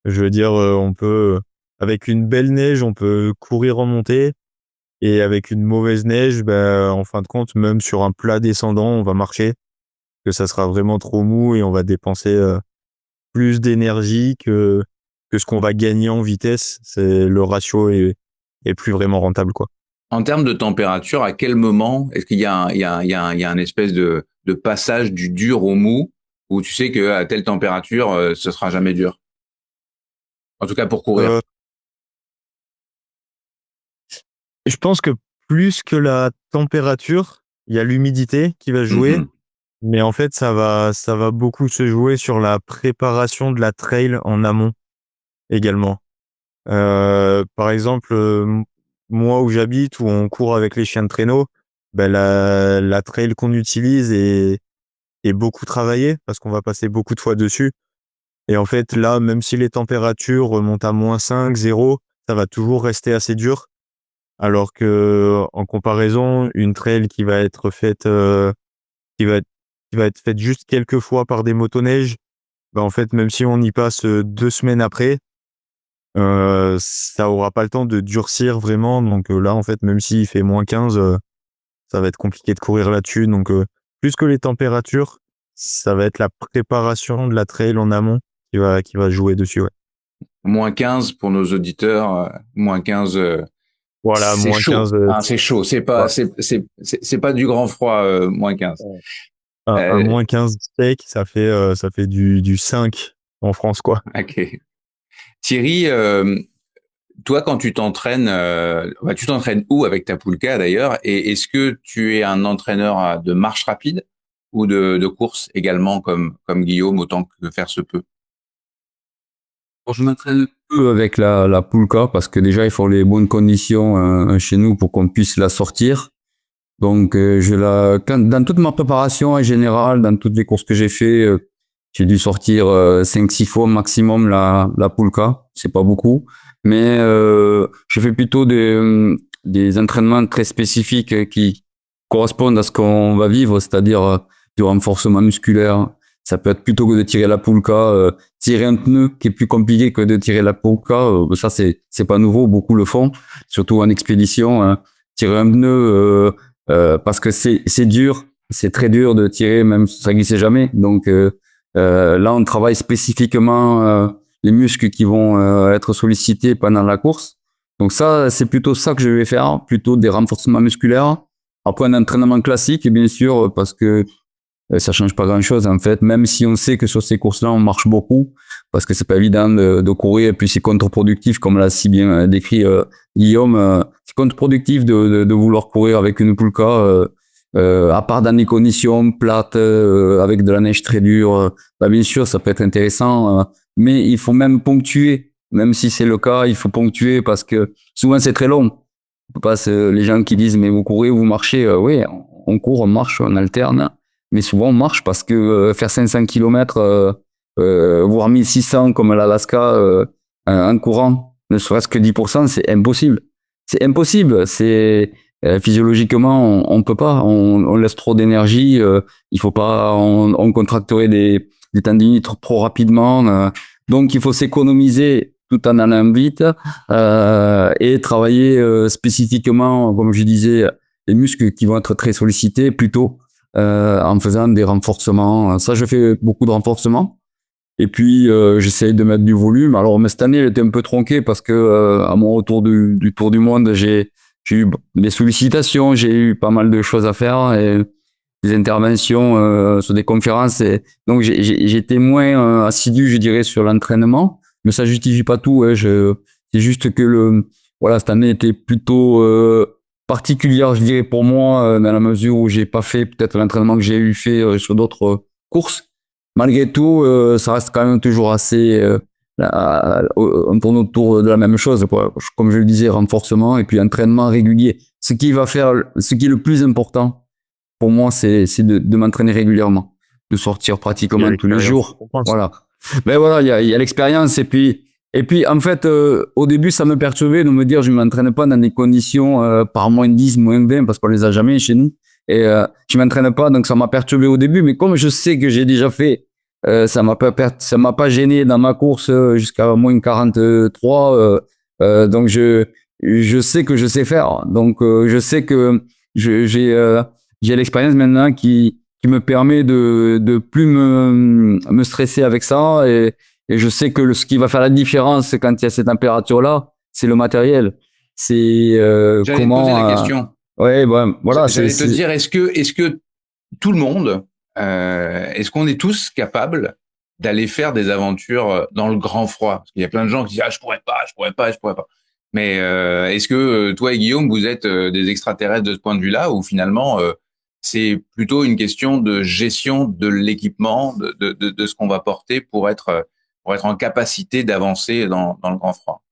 Je veux dire, on peut avec une belle neige, on peut courir en montée et avec une mauvaise neige, bah, en fin de compte, même sur un plat descendant, on va marcher, que ça sera vraiment trop mou et on va dépenser plus d'énergie que ce qu'on va gagner en vitesse. Le ratio est plus vraiment rentable, quoi. En termes de température, à quel moment est-ce qu'il y a un espèce de passage du dur au mou où tu sais que à telle température, ce sera jamais dur? En tout cas pour courir. Heu, je pense que plus que la température, il y a l'humidité qui va jouer, Mhm. mais en fait, ça va beaucoup se jouer sur la préparation de la trail en amont également. Par exemple, moi où j'habite, où on court avec les chiens de traîneau, bah, la trail qu'on utilise est beaucoup travaillée parce qu'on va passer beaucoup de fois dessus et en fait, là, même si les températures remontent à -5, 0, ça va toujours rester assez dur. Alors que en comparaison, une trail qui va être faite, qui va être qui va être faite juste quelques fois par des motoneiges, bah, en fait, même si on y passe, 2 semaines après, ça aura pas le temps de durcir vraiment. Donc là, en fait, même s'il fait -15, ça va être compliqué de courir là-dessus. Donc plus que les températures, ça va être la préparation de la trail en amont qui va jouer dessus, ouais. -15 pour nos auditeurs, -15, Voilà, c'est chaud, -15, hein, c'est chaud. ouais, C'est pas du grand froid, -15. ouais. Un Euh, -15 sec, ça fait du 5 en France, quoi. ok. Thierry, toi, quand tu t'entraînes, tu t'entraînes où avec ta Pulka d'ailleurs? Et est-ce que tu es un entraîneur de marche rapide ou de course également comme Guillaume, autant que faire se peut? Bon, je m'entraîne peu avec la Pulka parce que déjà il faut les bonnes conditions chez nous pour qu'on puisse la sortir. Donc dans toute ma préparation en général, dans toutes les courses que j'ai fait, j'ai dû sortir 5-6 fois maximum la Pulka. C'est pas beaucoup, mais je fais plutôt des entraînements très spécifiques qui correspondent à ce qu'on va vivre, c'est-à-dire du renforcement musculaire. Ça peut être plutôt que de tirer la Pulka, tirer un pneu qui est plus compliqué que de tirer la Pulka. Ça c'est pas nouveau, beaucoup le font, surtout en expédition, hein. Tirer un pneu parce que c'est dur, c'est très dur de tirer, même si ça glissait jamais. Donc là, on travaille spécifiquement les muscles qui vont être sollicités pendant la course. Donc ça, c'est plutôt ça que je vais faire, plutôt des renforcements musculaires. Après un entraînement classique, bien sûr, parce que ça change pas grand-chose en fait. Même si on sait que sur ces courses-là, on marche beaucoup, parce que c'est pas évident de courir, et puis c'est contre-productif, comme l'a si bien décrit Guillaume. C'est contre-productif de vouloir courir avec une Pulka, à part dans des conditions plates, avec de la neige très dure. Bah, bien sûr, ça peut être intéressant, mais il faut même ponctuer. Même si c'est le cas, il faut ponctuer parce que souvent c'est très long. On peut pas les gens qui disent mais vous courez, vous marchez, oui, on court, on marche, on alterne, mais souvent on marche parce que faire 500 km, voire 1600 comme l'Alaska en courant, ne serait-ce que 10%, c'est impossible. C'est impossible. Physiologiquement, on peut pas, on laisse trop d'énergie. Il faut pas, on contracterait des tendinites trop rapidement. Donc, il faut s'économiser tout en allant vite et travailler spécifiquement, comme je disais, les muscles qui vont être très sollicités plutôt en faisant des renforcements. Ça, je fais beaucoup de renforcements. Et puis, j'essaye de mettre du volume. Alors, mais cette année, elle était un peu tronquée parce que à mon retour du Tour du Monde, j'ai eu des sollicitations, j'ai eu pas mal de choses à faire et des interventions sur des conférences. Et donc, j'étais moins assidu, je dirais, sur l'entraînement. Mais ça justifie pas tout. Hein. C'est juste que voilà, cette année était plutôt particulière, je dirais, pour moi, dans la mesure où j'ai pas fait peut-être l'entraînement que j'ai eu fait sur d'autres courses. Malgré tout, ça reste quand même toujours assez, on tourne autour de la même chose, quoi. Comme je le disais, renforcement et puis entraînement régulier. Ce qui est le plus important pour moi, c'est de m'entraîner régulièrement, de sortir pratiquement tous les jours. Voilà. Mais voilà, il y a l'expérience et puis en fait, au début, ça me perturbait de me dire je m'entraîne pas dans des conditions par moins 10, moins 20 parce qu'on les a jamais chez nous. Et je m'entraîne pas, donc ça m'a perturbé au début. Mais comme je sais que j'ai déjà fait, ça m'a pas gêné dans ma course jusqu'à moins 43. Donc je sais que je sais faire. Donc je sais que j'ai l'expérience maintenant qui me permet de plus me stresser avec ça et je sais que ce qui va faire la différence quand il y a cette température là, c'est le matériel. C'est J'allais te comment poser la question. ouais, ben voilà, J'allais te dire, est-ce que tout le monde, est-ce qu'on est tous capables d'aller faire des aventures dans le grand froid? Parce qu'il y a plein de gens qui disent ah je pourrais pas. Mais est-ce que toi et Guillaume vous êtes des extraterrestres de ce point de vue-là ou finalement c'est plutôt une question de gestion de l'équipement, de ce qu'on va porter pour être en capacité d'avancer dans le grand froid?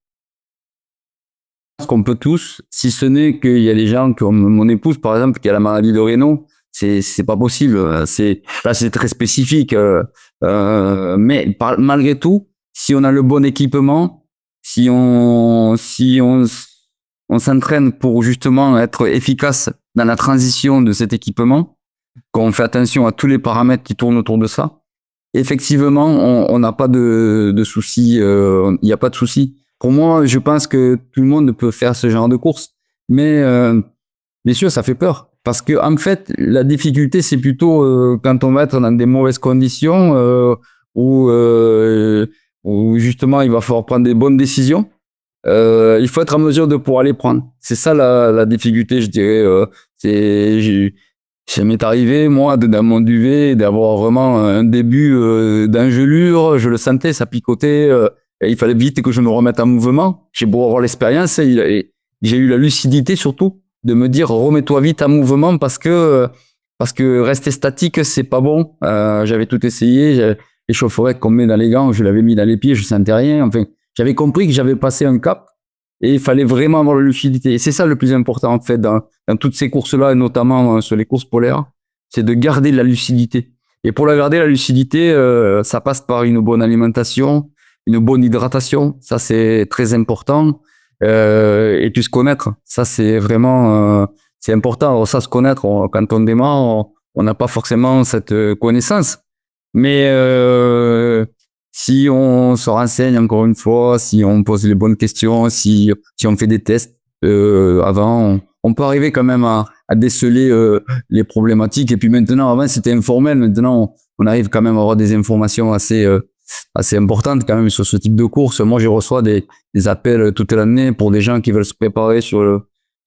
Je pense qu'on peut tous, si ce n'est qu'il y a des gens comme mon épouse, par exemple, qui a la maladie de Raynaud, c'est pas possible. Là, c'est très spécifique. Mais malgré tout, si on a le bon équipement, si on s'entraîne pour justement être efficace dans la transition de cet équipement, qu'on fait attention à tous les paramètres qui tournent autour de ça, effectivement, on n'a pas de soucis. Il n'y a pas de soucis. Pour moi, je pense que tout le monde peut faire ce genre de course, mais bien sûr, ça fait peur parce que en fait, la difficulté, c'est plutôt quand on va être dans des mauvaises conditions où justement il va falloir prendre des bonnes décisions. Il faut être en mesure de pouvoir les prendre. C'est ça la difficulté, je dirais. Ça m'est arrivé, moi, dans mon duvet, d'avoir vraiment un début d'engelure. Je le sentais, ça picotait. Et il fallait vite que je me remette en mouvement. J'ai beau avoir l'expérience, et j'ai eu la lucidité surtout de me dire remets-toi vite en mouvement parce que rester statique c'est pas bon. J'avais tout essayé, les chaufferettes qu'on met dans les gants, je l'avais mis dans les pieds, je sentais rien. Enfin, j'avais compris que j'avais passé un cap et il fallait vraiment avoir la lucidité. Et c'est ça le plus important en fait dans toutes ces courses-là, et notamment sur les courses polaires, c'est de garder la lucidité. Et pour la garder la lucidité, ça passe par une bonne alimentation, une bonne hydratation, ça c'est très important. Et puis se connaître, ça c'est vraiment c'est important. Alors, ça, se connaître, quand on démarre, on n'a pas forcément cette connaissance. Mais si on se renseigne encore une fois, si on pose les bonnes questions, si on fait des tests avant, on peut arriver quand même à déceler les problématiques. Et puis maintenant, avant c'était informel, maintenant on arrive quand même à avoir des informations assez importantes quand même sur ce type de course. Moi, je reçois des appels toute l'année pour des gens qui veulent se préparer sur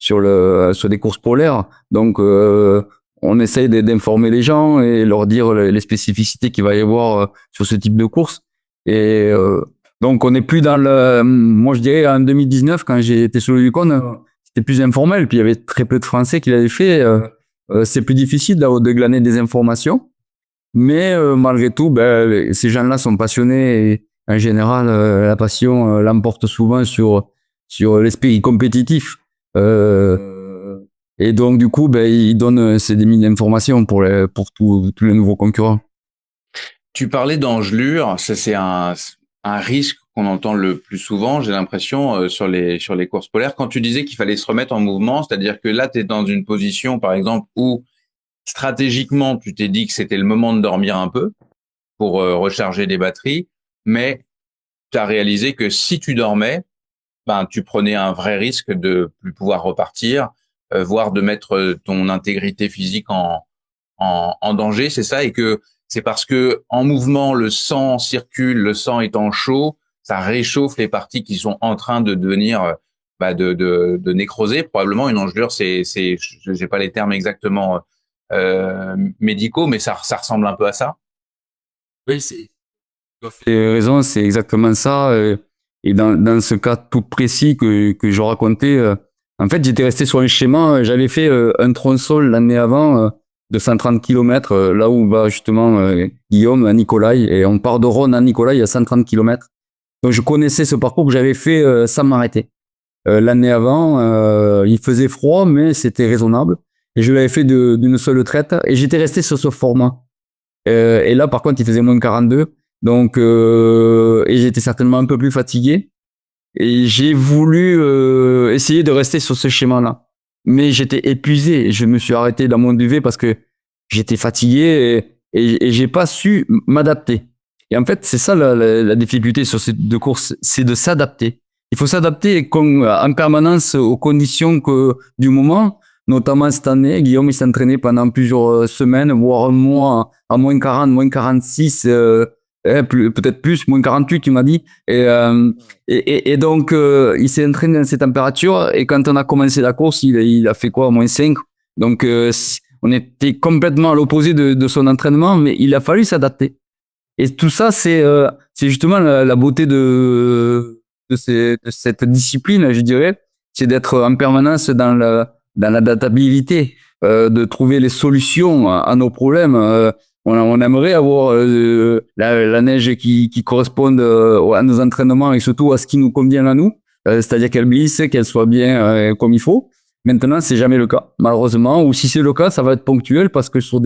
des courses polaires. Donc on essaye d'informer les gens et leur dire les spécificités qu'il va y avoir sur ce type de course. Et donc on n'est plus dans moi je dirais en 2019 quand j'ai été sur le Yukon, c'était plus informel, puis il y avait très peu de Français qui l'avaient fait. C'est plus difficile de glaner des informations. Mais malgré tout, ces gens-là sont passionnés et en général, la passion l'emporte souvent sur l'esprit compétitif. Et donc du coup, ils donnent des mines d'informations pour tous les nouveaux concurrents. Tu parlais d'engelure, ça c'est un risque qu'on entend le plus souvent, j'ai l'impression, sur les courses polaires. Quand tu disais qu'il fallait se remettre en mouvement, c'est-à-dire que là, tu es dans une position, par exemple, où stratégiquement, tu t'es dit que c'était le moment de dormir un peu pour recharger les batteries, mais tu as réalisé que si tu dormais, ben tu prenais un vrai risque de plus pouvoir repartir, voire de mettre ton intégrité physique en danger, c'est ça, et que c'est parce que en mouvement, le sang circule, le sang étant chaud, ça réchauffe les parties qui sont en train de devenir de nécroser. Probablement une engelure, j'ai pas les termes exactement médicaux, mais ça ressemble un peu à ça. Oui, tu as fait raison, c'est exactement ça. Et dans ce cas tout précis que je racontais, en fait, j'étais resté sur un schéma. J'avais fait un tronçon l'année avant de 130 km, là où va justement Guillaume à Nicolai. Et on part de Rhône à Nicolai à 130 km. Donc, je connaissais ce parcours que j'avais fait sans m'arrêter. L'année avant, il faisait froid, mais c'était raisonnable. Et je l'avais fait d'une seule traite. Et j'étais resté sur ce format. Et là, par contre, il faisait moins 42. Donc, et j'étais certainement un peu plus fatigué. Et j'ai voulu essayer de rester sur ce schéma-là. Mais j'étais épuisé. Je me suis arrêté dans mon duvet parce que j'étais fatigué et j'ai pas su m'adapter. Et en fait, c'est ça la difficulté sur ces deux courses, c'est de s'adapter. Il faut s'adapter en permanence aux conditions du moment. Notamment cette année, Guillaume il s'entraînait pendant plusieurs semaines, voire un mois à moins 40, moins 46, peut-être plus, moins 48, tu m'as dit. Et donc, il s'est entraîné dans ces températures. Et quand on a commencé la course, il a fait quoi, moins 5. Donc, on était complètement à l'opposé de son entraînement, mais il a fallu s'adapter. Et tout ça, c'est justement la beauté de cette discipline, je dirais. C'est d'être en permanence dans l'adaptabilité, de trouver les solutions à nos problèmes. On aimerait avoir la neige qui corresponde à nos entraînements et surtout à ce qui nous convient à nous, c'est-à-dire qu'elle glisse, qu'elle soit bien comme il faut. Maintenant, c'est jamais le cas, malheureusement. Ou si c'est le cas, ça va être ponctuel parce que sur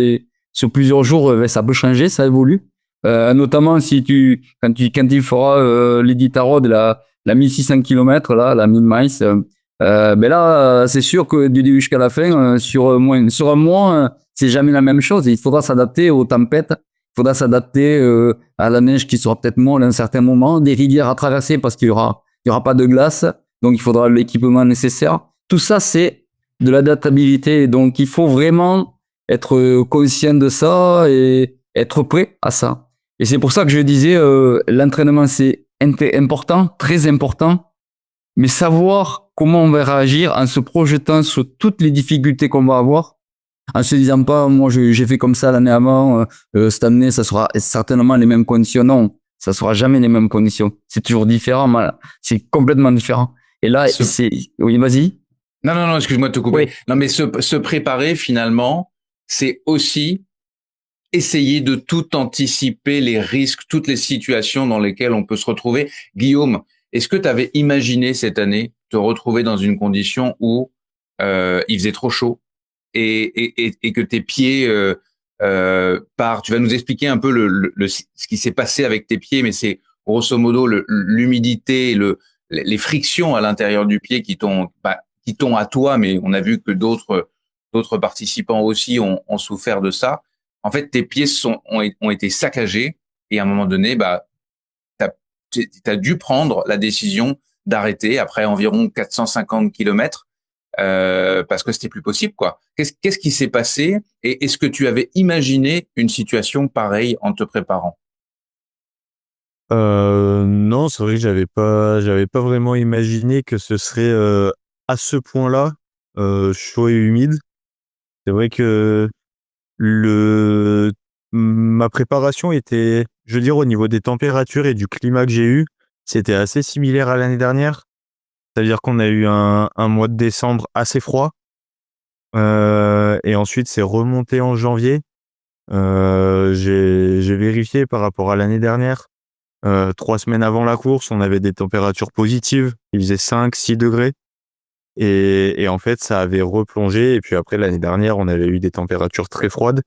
plusieurs jours, ça peut changer, ça évolue. Notamment quand il fera l'Iditarod, la 1600 km, là, la 1000 miles, ben là, c'est sûr que du début jusqu'à la fin, sur un mois, c'est jamais la même chose. Il faudra s'adapter aux tempêtes. Il faudra s'adapter à la neige qui sera peut-être molle à un certain moment, des rivières à traverser parce qu'il y aura pas de glace. Donc, il faudra l'équipement nécessaire. Tout ça, c'est de l'adaptabilité. Donc, il faut vraiment être conscient de ça et être prêt à ça. Et c'est pour ça que je disais, l'entraînement, c'est important, très important. Mais savoir comment on va réagir en se projetant sur toutes les difficultés qu'on va avoir, en se disant pas, moi j'ai fait comme ça l'année avant, cette année ça sera certainement les mêmes conditions. Non, ça sera jamais les mêmes conditions. C'est toujours différent, c'est complètement différent. Et là, oui, vas-y. Non, excuse-moi de te couper. Oui. Non, mais se préparer finalement, c'est aussi essayer de tout anticiper, les risques, toutes les situations dans lesquelles on peut se retrouver. Guillaume, est-ce que tu avais imaginé cette année te retrouver dans une condition où il faisait trop chaud et que tes pieds tu vas nous expliquer un peu ce qui s'est passé avec tes pieds, mais c'est grosso modo l'humidité, les frictions à l'intérieur du pied qui t'ont à toi, mais on a vu que d'autres participants aussi ont souffert de ça. En fait, tes pieds ont été saccagés et à un moment donné, t'as dû prendre la décision d'arrêter après environ 450 kilomètres parce que c'était plus possible, quoi. Qu'est-ce qui s'est passé et est-ce que tu avais imaginé une situation pareille en te préparant? Non, c'est vrai que j'avais pas vraiment imaginé que ce serait à ce point-là chaud et humide. C'est vrai que ma préparation était, je veux dire, au niveau des températures et du climat que j'ai eu, c'était assez similaire à l'année dernière. C'est-à-dire qu'on a eu un mois de décembre assez froid, et ensuite c'est remonté en janvier. J'ai vérifié par rapport à l'année dernière. 3 semaines avant la course, on avait des températures positives. Il faisait 5-6 degrés. Et en fait, ça avait replongé. Et puis après, l'année dernière, on avait eu des températures très froides.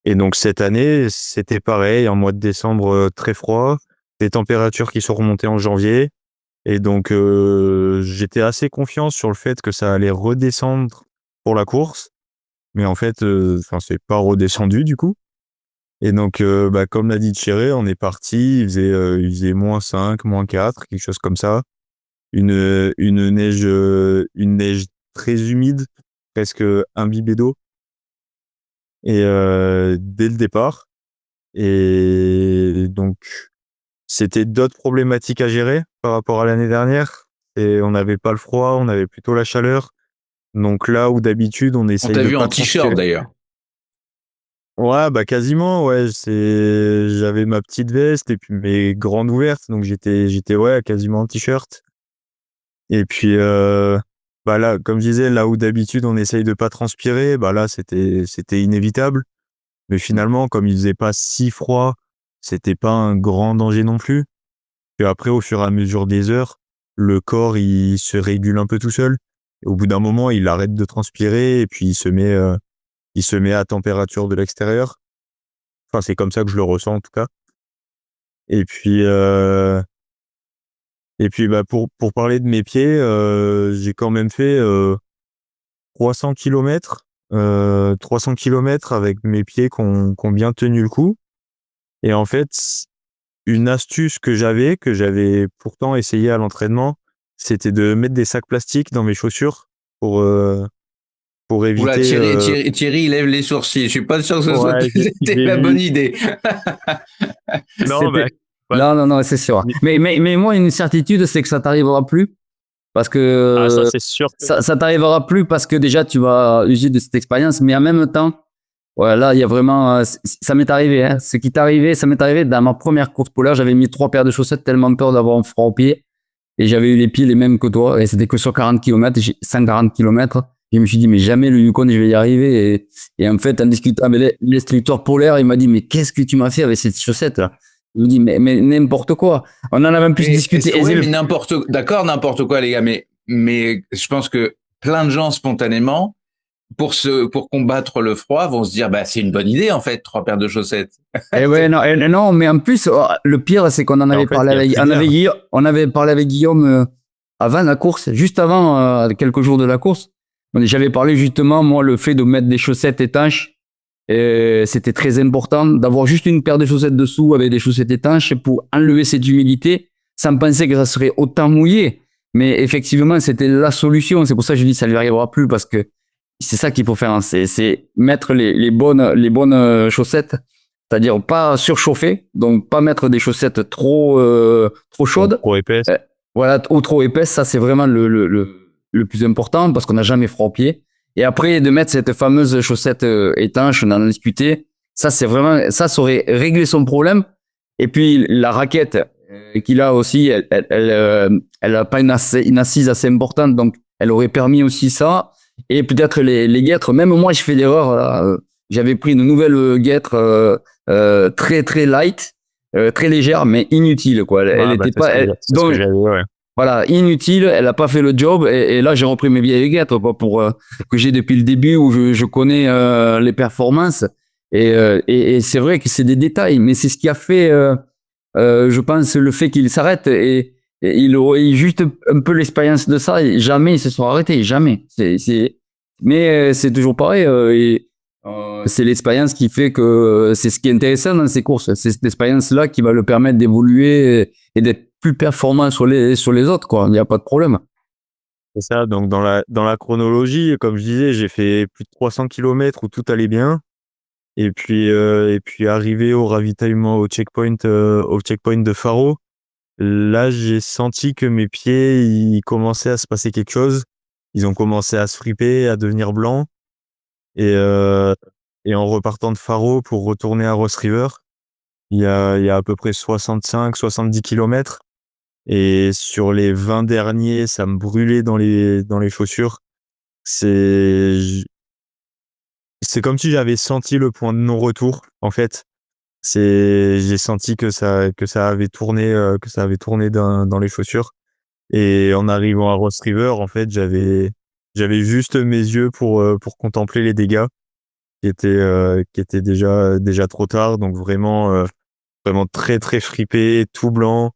Et donc, cette année, c'était pareil, un mois de décembre très froid. des températures qui sont remontées en janvier. Et donc, j'étais assez confiant sur le fait que ça allait redescendre pour la course. Mais en fait, c'est pas redescendu du coup. Et donc, comme l'a dit Thierry, on est parti. Il faisait -5, -4, quelque chose comme ça. Une neige très humide, presque imbibée d'eau. Et dès le départ. Et donc, c'était d'autres problématiques à gérer par rapport à l'année dernière. Et on n'avait pas le froid, on avait plutôt la chaleur. Donc là où d'habitude on On essaye t'a de vu pas en t-shirt transpirer. d'ailleurs. Ouais, bah quasiment, ouais. J'avais ma petite veste et puis mes grandes ouvertes, donc j'étais ouais quasiment en t-shirt. Et puis là, comme je disais, là où d'habitude on essaye de pas transpirer, bah là c'était inévitable. Mais finalement, comme il faisait pas si froid, c'était pas un grand danger non plus. Puis après, au fur et à mesure des heures, le corps il se régule un peu tout seul. Et au bout d'un moment, il arrête de transpirer et puis il se met à température de l'extérieur. Enfin, c'est comme ça que je le ressens en tout cas. Et puis pour parler de mes pieds, j'ai quand même fait 300 kilomètres, 300 kilomètres avec mes pieds qui ont bien tenu le coup. Et en fait, une astuce que j'avais pourtant essayé à l'entraînement, c'était de mettre des sacs plastiques dans mes chaussures pour euh, pour Oula, éviter. Thierry, il lève les sourcils. Je suis pas sûr que ce soit Ouais, c'était j'ai la bonne vu. idée. Non, C'était... voilà. Non, non, non, c'est sûr. Mais moi, une certitude, c'est que ça t'arrivera plus. Parce Ah, ça que c'est sûr. ça t'arrivera plus parce que déjà, tu vas user de cette expérience. Mais en même temps, ouais, là, il y a vraiment, ça m'est arrivé, hein. Ce qui t'est arrivé, ça m'est arrivé dans ma première course polaire. J'avais mis 3 paires de chaussettes tellement peur d'avoir un froid aux pieds. Et j'avais eu les pieds les mêmes que toi. Et c'était que sur 40 km, 140 km. Je me suis dit, mais jamais le Yukon, je vais y arriver. Et en fait, en discutant avec l'instructeur polaire, il m'a dit, mais qu'est-ce que tu m'as fait avec cette chaussette-là? Je me dis, mais n'importe quoi. On en avait plus discuté. Oui, mais n'importe quoi, les gars. Mais je pense que plein de gens spontanément, pour combattre le froid, vont se dire, bah, c'est une bonne idée, en fait, 3 paires de chaussettes. Et ouais, non, non, mais en plus, le pire, c'est qu'on en Et en avait fait, parlé il y a avec, plus d'air. On avait parlé avec Guillaume avant la course, juste avant, quelques jours de la course. J'avais parlé justement, moi, le fait de mettre des chaussettes étanches, c'était très important d'avoir juste une paire de chaussettes dessous avec des chaussettes étanches pour enlever cette humidité, sans penser que ça serait autant mouillé. Mais effectivement, c'était la solution. C'est pour ça que je dis que ça ne lui arrivera plus parce que c'est ça qu'il faut faire, hein. C'est mettre les bonnes chaussettes, c'est-à-dire pas surchauffer, donc pas mettre des chaussettes trop chaudes, Trop épaisse. voilà, ou trop épaisses. Ça, c'est vraiment le plus important parce qu'on n'a jamais froid aux pieds. Et après, de mettre cette fameuse chaussette étanche, on en a discuté. Ça, c'est vraiment, ça aurait réglé son problème. Et puis, la raquette qu'il a aussi, elle a pas une assise assez importante, donc elle aurait permis aussi ça. Et peut-être les guêtres, même moi, je fais l'erreur. J'avais pris une nouvelle guêtre très très light, très légère, mais inutile quoi. Elle Ah, était c'est ce pas, que c'est ce que donc j'avais, ouais. voilà, inutile. Elle a pas fait le job. Et là, j'ai repris mes vieilles guêtres quoi, pour que j'ai depuis le début où je connais les performances. Et c'est vrai que c'est des détails, mais c'est ce qui a fait, je pense, le fait qu'il s'arrête. Et il aurait eu juste un peu l'expérience de ça. Et jamais ils se sont arrêtés, jamais. Mais c'est toujours pareil. C'est l'expérience qui fait que c'est ce qui est intéressant dans ces courses. C'est cette expérience-là qui va le permettre d'évoluer et d'être plus performant sur les autres, quoi. Il n'y a pas de problème. C'est ça. Donc dans la chronologie, comme je disais, j'ai fait plus de 300 kilomètres où tout allait bien. Et puis arrivé au ravitaillement au checkpoint de Faro, là j'ai senti que mes pieds, il commençait à se passer quelque chose. Ils ont commencé à se friper, à devenir blancs. Et en repartant de Faro pour retourner à Ross River, il y a à peu près 65-70 kilomètres. Et sur les 20 derniers, ça me brûlait dans les chaussures. C'est c'est comme si j'avais senti le point de non-retour, en fait. J'ai senti que ça avait tourné dans les chaussures. Et en arrivant à Ross River, en fait, j'avais juste mes yeux pour contempler les dégâts qui étaient déjà trop tard. Donc vraiment, vraiment très très fripé, tout blanc,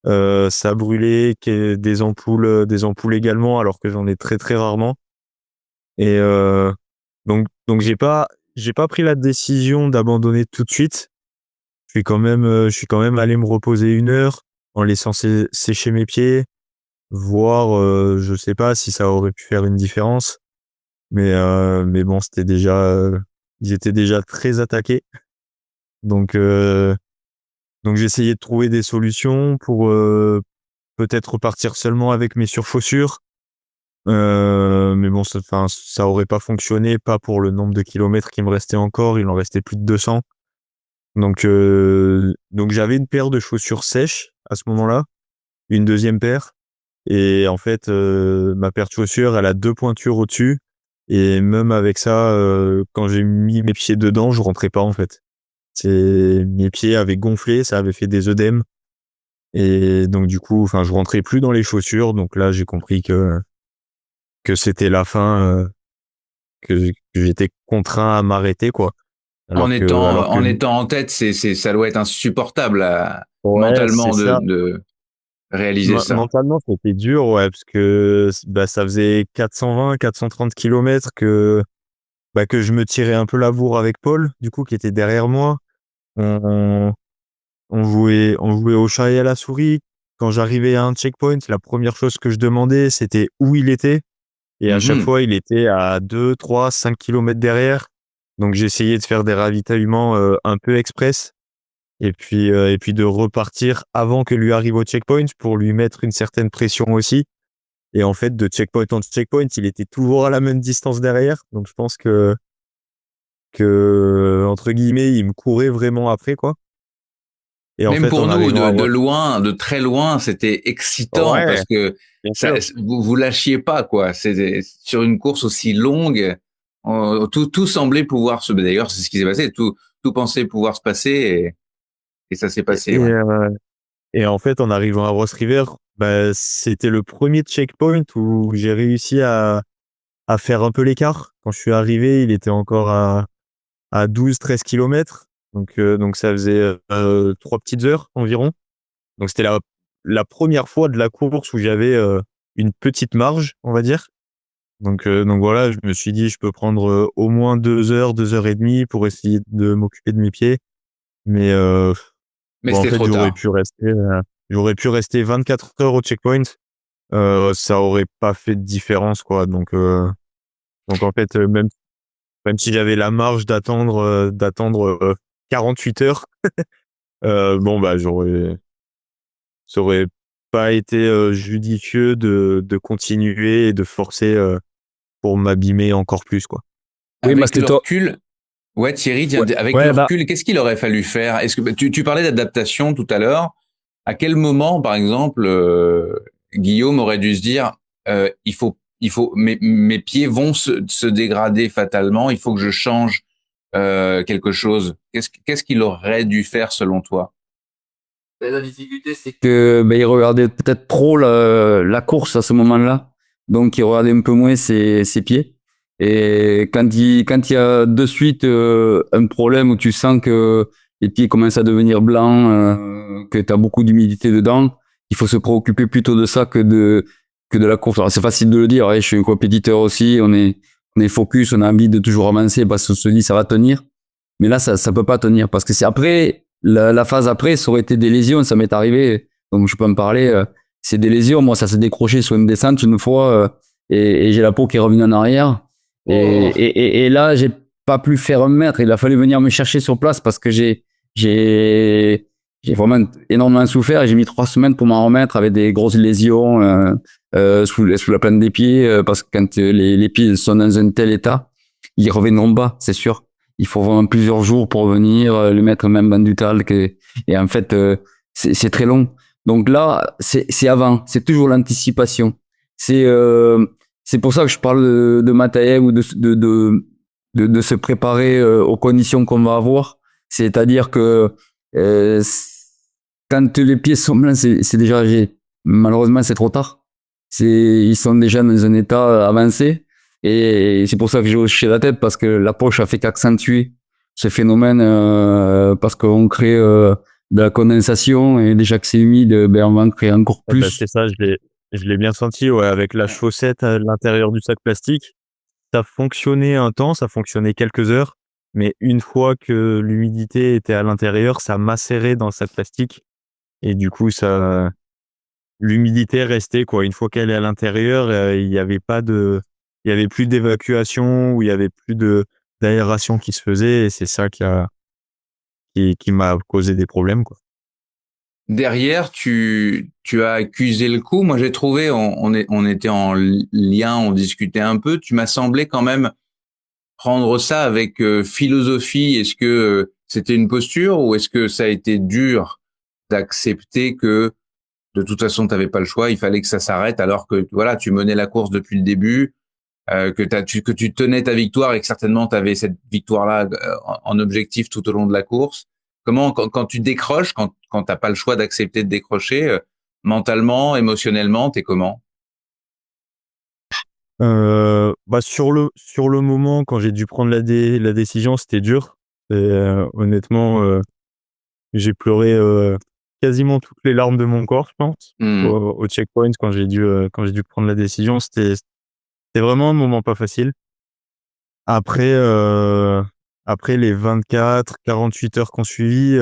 ça brûlait, des ampoules également, alors que j'en ai très très rarement. Et donc j'ai pas pris la décision d'abandonner tout de suite. Je suis quand même allé me reposer 1 heure en laissant sécher mes pieds, voir, je sais pas si ça aurait pu faire une différence, mais bon, c'était déjà, ils étaient déjà très attaqués. Donc j'ai essayé de trouver des solutions pour, peut-être repartir seulement avec mes surchaussures. Mais bon, ça aurait pas fonctionné, pas pour le nombre de kilomètres qui me restait encore, il en restait plus de 200. Donc j'avais une paire de chaussures sèches à ce moment-là, une deuxième paire, et en fait, ma paire de chaussures, elle a 2 pointures au-dessus, et même avec ça, quand j'ai mis mes pieds dedans, je rentrais pas en fait. Mes pieds avaient gonflé, ça avait fait des œdèmes, et donc du coup, enfin, je rentrais plus dans les chaussures. Donc là, j'ai compris que c'était la fin, que j'étais contraint à m'arrêter, quoi. En étant en tête, ça doit être insupportable Ouais, c'est mentalement ça. de réaliser ça. Mentalement, c'était dur, ouais, parce que bah, ça faisait 430 kilomètres que je me tirais un peu la bourre avec Paul, du coup, qui était derrière moi. On, on jouait au chat et à la souris. Quand j'arrivais à un checkpoint, la première chose que je demandais, c'était où il était. Et à chaque Mhm. fois, il était à 2, 3, 5 kilomètres derrière. Donc, j'essayais de faire des ravitaillements un peu express. Et puis de repartir avant que lui arrive au checkpoint pour lui mettre une certaine pression aussi. Et en fait, de checkpoint en checkpoint, il était toujours à la même distance derrière. Donc, je pense que entre guillemets, il me courait vraiment après, quoi. Et en Même fait, pour en nous, arrivant à de Roissy, loin, de très loin, c'était excitant ouais, parce que bien ça, sûr. vous lâchiez pas, quoi. C'était sur une course aussi longue, tout semblait pouvoir se. D'ailleurs, c'est ce qui s'est passé. Tout pensait pouvoir se passer et ça s'est Et, passé. et, Ouais. euh, et en fait, en arrivant à Ross River, bah, c'était le premier checkpoint où j'ai réussi à faire un peu l'écart. Quand je suis arrivé, il était encore à 12-13 kilomètres. Donc ça faisait 3 petites heures environ. Donc c'était la première fois de la course où j'avais une petite marge, on va dire. Donc voilà, je me suis dit, je peux prendre au moins 2 heures, 2 heures et demie pour essayer de m'occuper de mes pieds. Mais Mais bon, en c'était fait, trop tard. j'aurais pu rester 24 heures au checkpoint. Ça aurait pas fait de différence, quoi. Donc en fait, même si j'avais la marge d'attendre 48 heures, bon bah ça aurait pas été judicieux de continuer et de forcer pour m'abîmer encore plus, quoi. Oui, parce Avec que le toi, recul, ouais, Thierry, tiens, ouais, avec le ouais, bah, recul, qu'est-ce qu'il aurait fallu faire? Est-ce que bah, tu parlais d'adaptation tout à l'heure? À quel moment, par exemple, Guillaume aurait dû se dire, mes pieds vont se dégrader fatalement, il faut que je change quelque chose. Qu'est-ce qu'il aurait dû faire selon toi? la difficulté, c'est que il regardait peut-être trop la course à ce moment-là, donc il regardait un peu moins ses pieds. Et quand il y a de suite un problème où tu sens que les pieds commencent à devenir blancs, que tu as beaucoup d'humidité dedans, il faut se préoccuper plutôt de ça que de la course. Alors c'est facile de le dire, hein, je suis un compétiteur aussi, on est focus, on a envie de toujours avancer parce qu'on se dit ça va tenir. Mais là, ça peut pas tenir parce que c'est après, la phase après, ça aurait été des lésions, ça m'est arrivé. Donc, je peux en parler. C'est des lésions. Moi, ça s'est décroché sur une descente une fois et j'ai la peau qui est revenue en arrière. Et, Oh. et, et là, j'ai pas pu faire 1 mètre. Il a fallu venir me chercher sur place parce que j'ai vraiment énormément souffert et j'ai mis 3 semaines pour m'en remettre avec des grosses lésions sous la plante des pieds parce que quand les pieds sont dans un tel état, ils reviendront pas, c'est sûr. Il faut vraiment plusieurs jours pour venir, le mettre même dans du talc. Et en fait, c'est très long. Donc là, c'est avant, c'est toujours l'anticipation. C'est c'est pour ça que je parle de matériel ou de se préparer aux conditions qu'on va avoir. C'est-à-dire que euh, quand les pieds sont blancs, c'est déjà malheureusement c'est trop tard. Ils sont déjà dans un état avancé. Et c'est pour ça que j'ai hoché la tête, parce que la poche a fait qu'accentuer ce phénomène, parce qu'on crée de la condensation et déjà que c'est humide, on va en créer encore Eh ben, plus. c'est ça, je l'ai bien senti, ouais, avec la chaussette à l'intérieur du sac plastique. Ça fonctionnait un temps, ça fonctionnait quelques heures, mais une fois que l'humidité était à l'intérieur, ça macérait dans le sac plastique et du coup l'humidité restait quoi. Une fois qu'elle est à l'intérieur, il y avait plus d'évacuation ou il y avait plus d'aération qui se faisait et c'est ça qui m'a causé des problèmes quoi. Derrière, tu as accusé le coup. Moi, j'ai trouvé, on était en lien, on discutait un peu. Tu m'as semblé quand même prendre ça avec philosophie. Est-ce que c'était une posture ou est-ce que ça a été dur d'accepter que de toute façon, tu n'avais pas le choix, il fallait que ça s'arrête alors que voilà, tu menais la course depuis le début, que tu tenais ta victoire et que certainement tu avais cette victoire-là en objectif tout au long de la course. Comment, quand tu décroches, quand t'as pas le choix d'accepter de décrocher, mentalement, émotionnellement, t'es comment? Bah, sur le moment, quand j'ai dû prendre la décision, c'était dur et honnêtement, j'ai pleuré, quasiment toutes les larmes de mon corps, je pense, Hmm. au checkpoint quand j'ai dû prendre la décision. C'était vraiment un moment pas facile. Après, après les 24-48 heures qu'on suivi,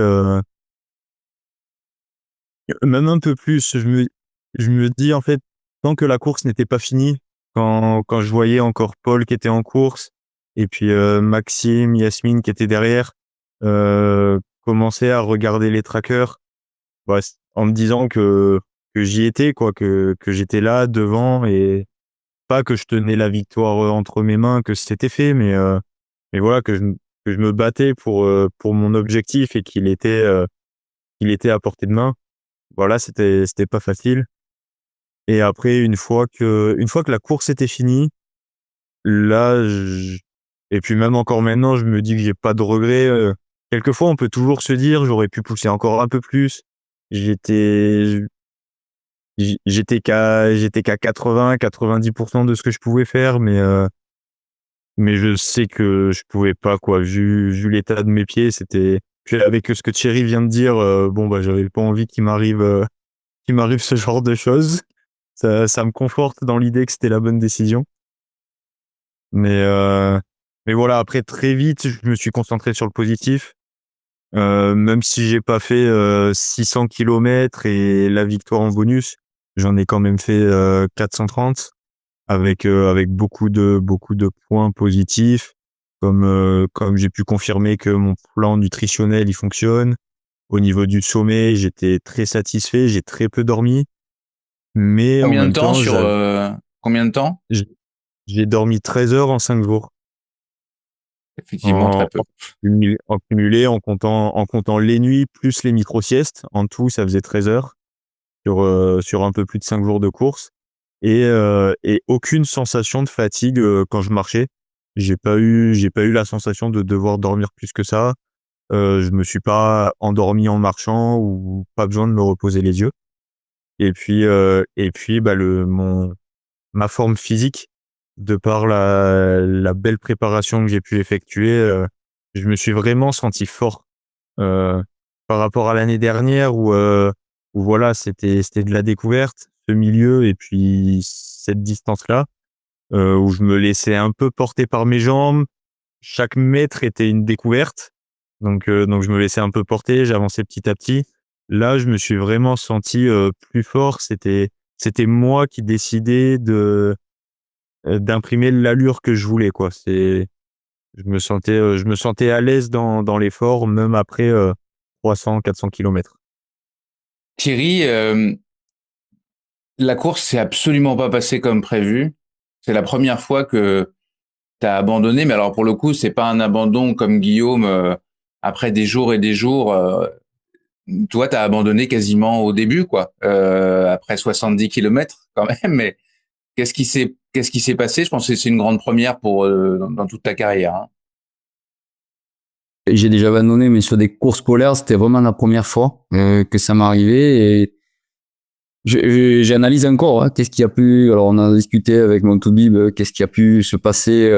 même un peu plus, je me dis, en fait, tant que la course n'était pas finie, quand je voyais encore Paul qui était en course et puis, Maxime, Yasmine qui étaient derrière, commencer à regarder les trackers, bah, en me disant que j'y étais quoi, que j'étais là devant et pas que je tenais la victoire, entre mes mains, que c'était fait, mais voilà que je me battais pour mon objectif et qu'il était à portée de main. Voilà, c'était pas facile et après une fois que la course était finie, là j et puis même encore maintenant, je me dis que j'ai pas de regrets, quelquefois on peut toujours se dire: «J'aurais pu pousser encore un peu plus». J'étais j'étais qu'à 80-90 de ce que je pouvais faire, mais je sais que je pouvais pas quoi, vu l'état de mes pieds, c'était puis avec ce que Thierry vient de dire, bon, bah, j'avais pas envie qu'il m'arrive ce genre de choses. Ça me conforte dans l'idée que c'était la bonne décision. Mais, heu, mais voilà, après très vite, je me suis concentré sur le positif. Même si j'ai pas fait, 600 kilomètres et la victoire en bonus, j'en ai quand même fait, 430 avec beaucoup de points positifs, comme j'ai pu confirmer que mon plan nutritionnel, il fonctionne. Au niveau du sommeil, j'étais très satisfait, j'ai très peu dormi, mais en Combien de même temps temps, sur combien de temps? j'ai j'ai dormi 13 heures en 5 jours. Effectivement, très peu. En cumulé, en comptant les nuits plus les micro-siestes. En tout, ça faisait 13 heures sur un peu plus de 5 jours de course et aucune sensation de fatigue, quand je marchais. J'ai pas eu la sensation de devoir dormir plus que ça. Je me suis pas endormi en marchant ou pas besoin de me reposer les yeux et puis, bah, ma forme physique, de par la belle préparation que j'ai pu effectuer, je me suis vraiment senti fort, heu, par rapport à l'année dernière où voilà, c'était de la découverte, ce milieu et puis cette distance-là, où je me laissais un peu porter par mes jambes. Chaque mètre était une découverte, donc je me laissais un peu porter, j'avançais petit à petit. Là, je me suis vraiment senti, plus fort. C'était moi qui décidais d'imprimer l'allure que je voulais, quoi. Je me sentais à l'aise dans l'effort, même après, 300-400 kilomètres. Thierry, la course s'est absolument pas passée comme prévu. C'est la première fois que tu as abandonné, mais alors pour le coup, c'est pas un abandon comme Guillaume après des jours et des jours. Toi, tu as abandonné quasiment au début, quoi, après 70 kilomètres quand même. Mais qu'est-ce qui s'est passé? Je pense que c'est une grande première pour dans toute ta carrière. Hein. Et j'ai déjà abandonné, mais sur des courses scolaires, c'était vraiment la première fois que ça m'arrivait. Et j'analyse encore, hein, qu'est-ce qui a pu. Alors, on a discuté avec mon Toubib, qu'est-ce qui a pu se passer.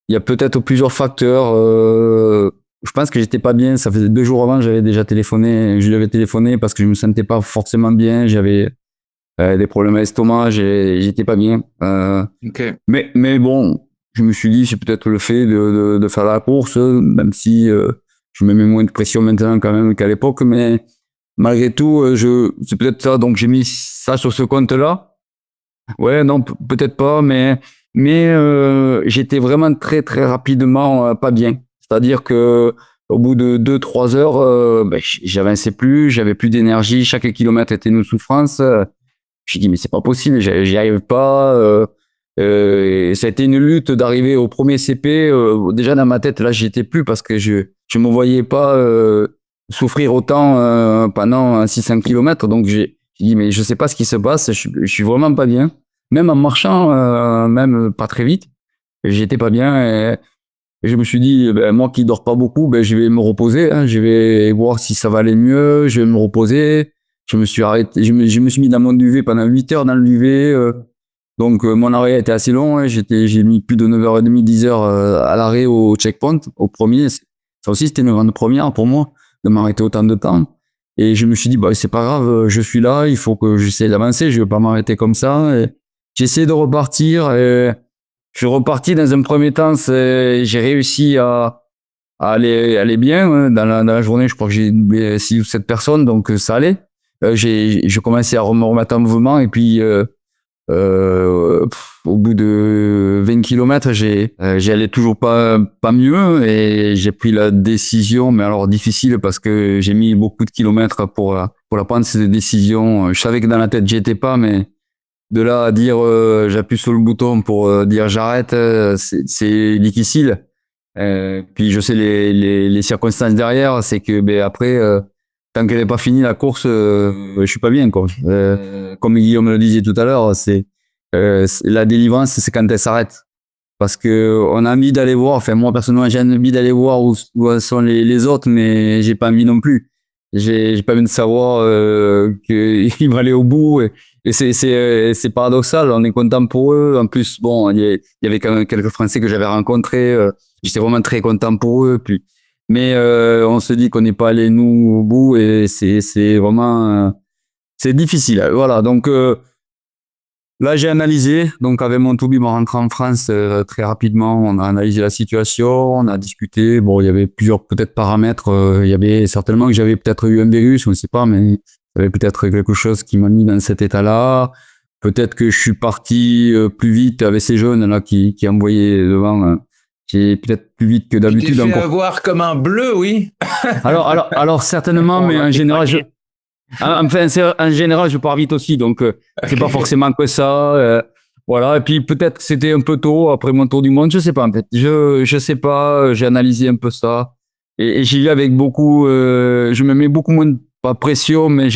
Il y a peut-être plusieurs facteurs. je pense que j'étais pas bien. Ça faisait 2 jours avant, je lui avais téléphoné parce que je me sentais pas forcément bien. J'avais des problèmes à l'estomac, j'étais pas bien. Ok. Mais bon, je me suis dit, c'est peut-être le fait de faire la course, même si je me mets moins de pression maintenant quand même qu'à l'époque, mais malgré tout, c'est peut-être ça. Donc j'ai mis ça sur ce compte-là. Ouais, non, peut-être pas, mais j'étais vraiment très très rapidement pas bien. C'est-à-dire que au bout de 2-3 heures, j'avançais plus, j'avais plus d'énergie. Chaque kilomètre était une souffrance. J'ai dit mais c'est pas possible, j'y arrive pas. Et ça a été une lutte d'arriver au premier CP. Déjà dans ma tête, là, j'y étais plus parce que je me voyais pas souffrir autant pendant 600 kilomètres. Donc j'ai dit mais je sais pas ce qui se passe, je suis vraiment pas bien. Même en marchant, même pas très vite, j'étais pas bien. Et je me suis dit, ben, moi qui dors pas beaucoup, ben, je vais me reposer, hein, je vais voir si ça va aller mieux, je vais me reposer. Je me suis arrêté, je me suis mis dans mon duvet pendant 8 heures dans le duvet. Donc, mon arrêt a été assez long, hein, j'ai mis plus de 9h30, 10 heures à l'arrêt au checkpoint, au premier. Ça aussi, c'était une grande première pour moi, de m'arrêter autant de temps. Et je me suis dit, bah, c'est pas grave, je suis là, il faut que j'essaie d'avancer, je vais pas m'arrêter comme ça. Et j'ai essayé de repartir. Et je suis reparti dans un premier temps, j'ai réussi à aller bien, hein. Dans la journée, je crois que j'ai doublé 6 ou 7 personnes, donc ça allait. J'ai commencé à me remettre en mouvement et puis au bout de 20 kilomètres, j'allais toujours pas mieux et j'ai pris la décision, mais alors difficile parce que j'ai mis beaucoup de kilomètres pour la prendre cette décision. Je savais que dans la tête j'y étais pas, mais de là à dire j'appuie sur le bouton pour dire j'arrête, c'est difficile. Puis je sais les circonstances derrière, c'est que ben après tant qu'elle n'est pas finie la course, je suis pas bien quoi. Comme Guillaume me le disait tout à l'heure, la délivrance, c'est quand elle s'arrête. Parce que on a envie d'aller voir. Enfin moi personnellement, j'ai envie d'aller voir où sont les autres, mais j'ai pas envie non plus. J'ai pas envie de savoir qu'ils vont aller au bout. Et c'est paradoxal. On est content pour eux. En plus, bon, il y avait quand même quelques Français que j'avais rencontrés. J'étais vraiment très content pour eux. Puis, mais on se dit qu'on n'est pas allé nous au bout et c'est vraiment c'est difficile. Voilà. Donc là, j'ai analysé. Donc avec mon Toubib, on rentre en France très rapidement. On a analysé la situation, on a discuté. Bon, il y avait plusieurs peut-être paramètres. Il y avait certainement que j'avais peut-être eu un virus, on ne sait pas, mais il y avait peut-être quelque chose qui m'a mis dans cet état-là. Peut-être que je suis parti plus vite avec ces jeunes là qui envoyaient devant. J'ai peut-être plus vite que d'habitude. Tu t'es fait avoir comme un bleu, oui. Alors certainement, mais en général, en général, je pars vite aussi, donc c'est pas forcément que ça. Voilà. Et puis peut-être c'était un peu tôt après mon tour du monde, je sais pas en fait. Je sais pas. J'ai analysé un peu ça et j'y vais avec beaucoup. Je me mets beaucoup moins de pas pression, mais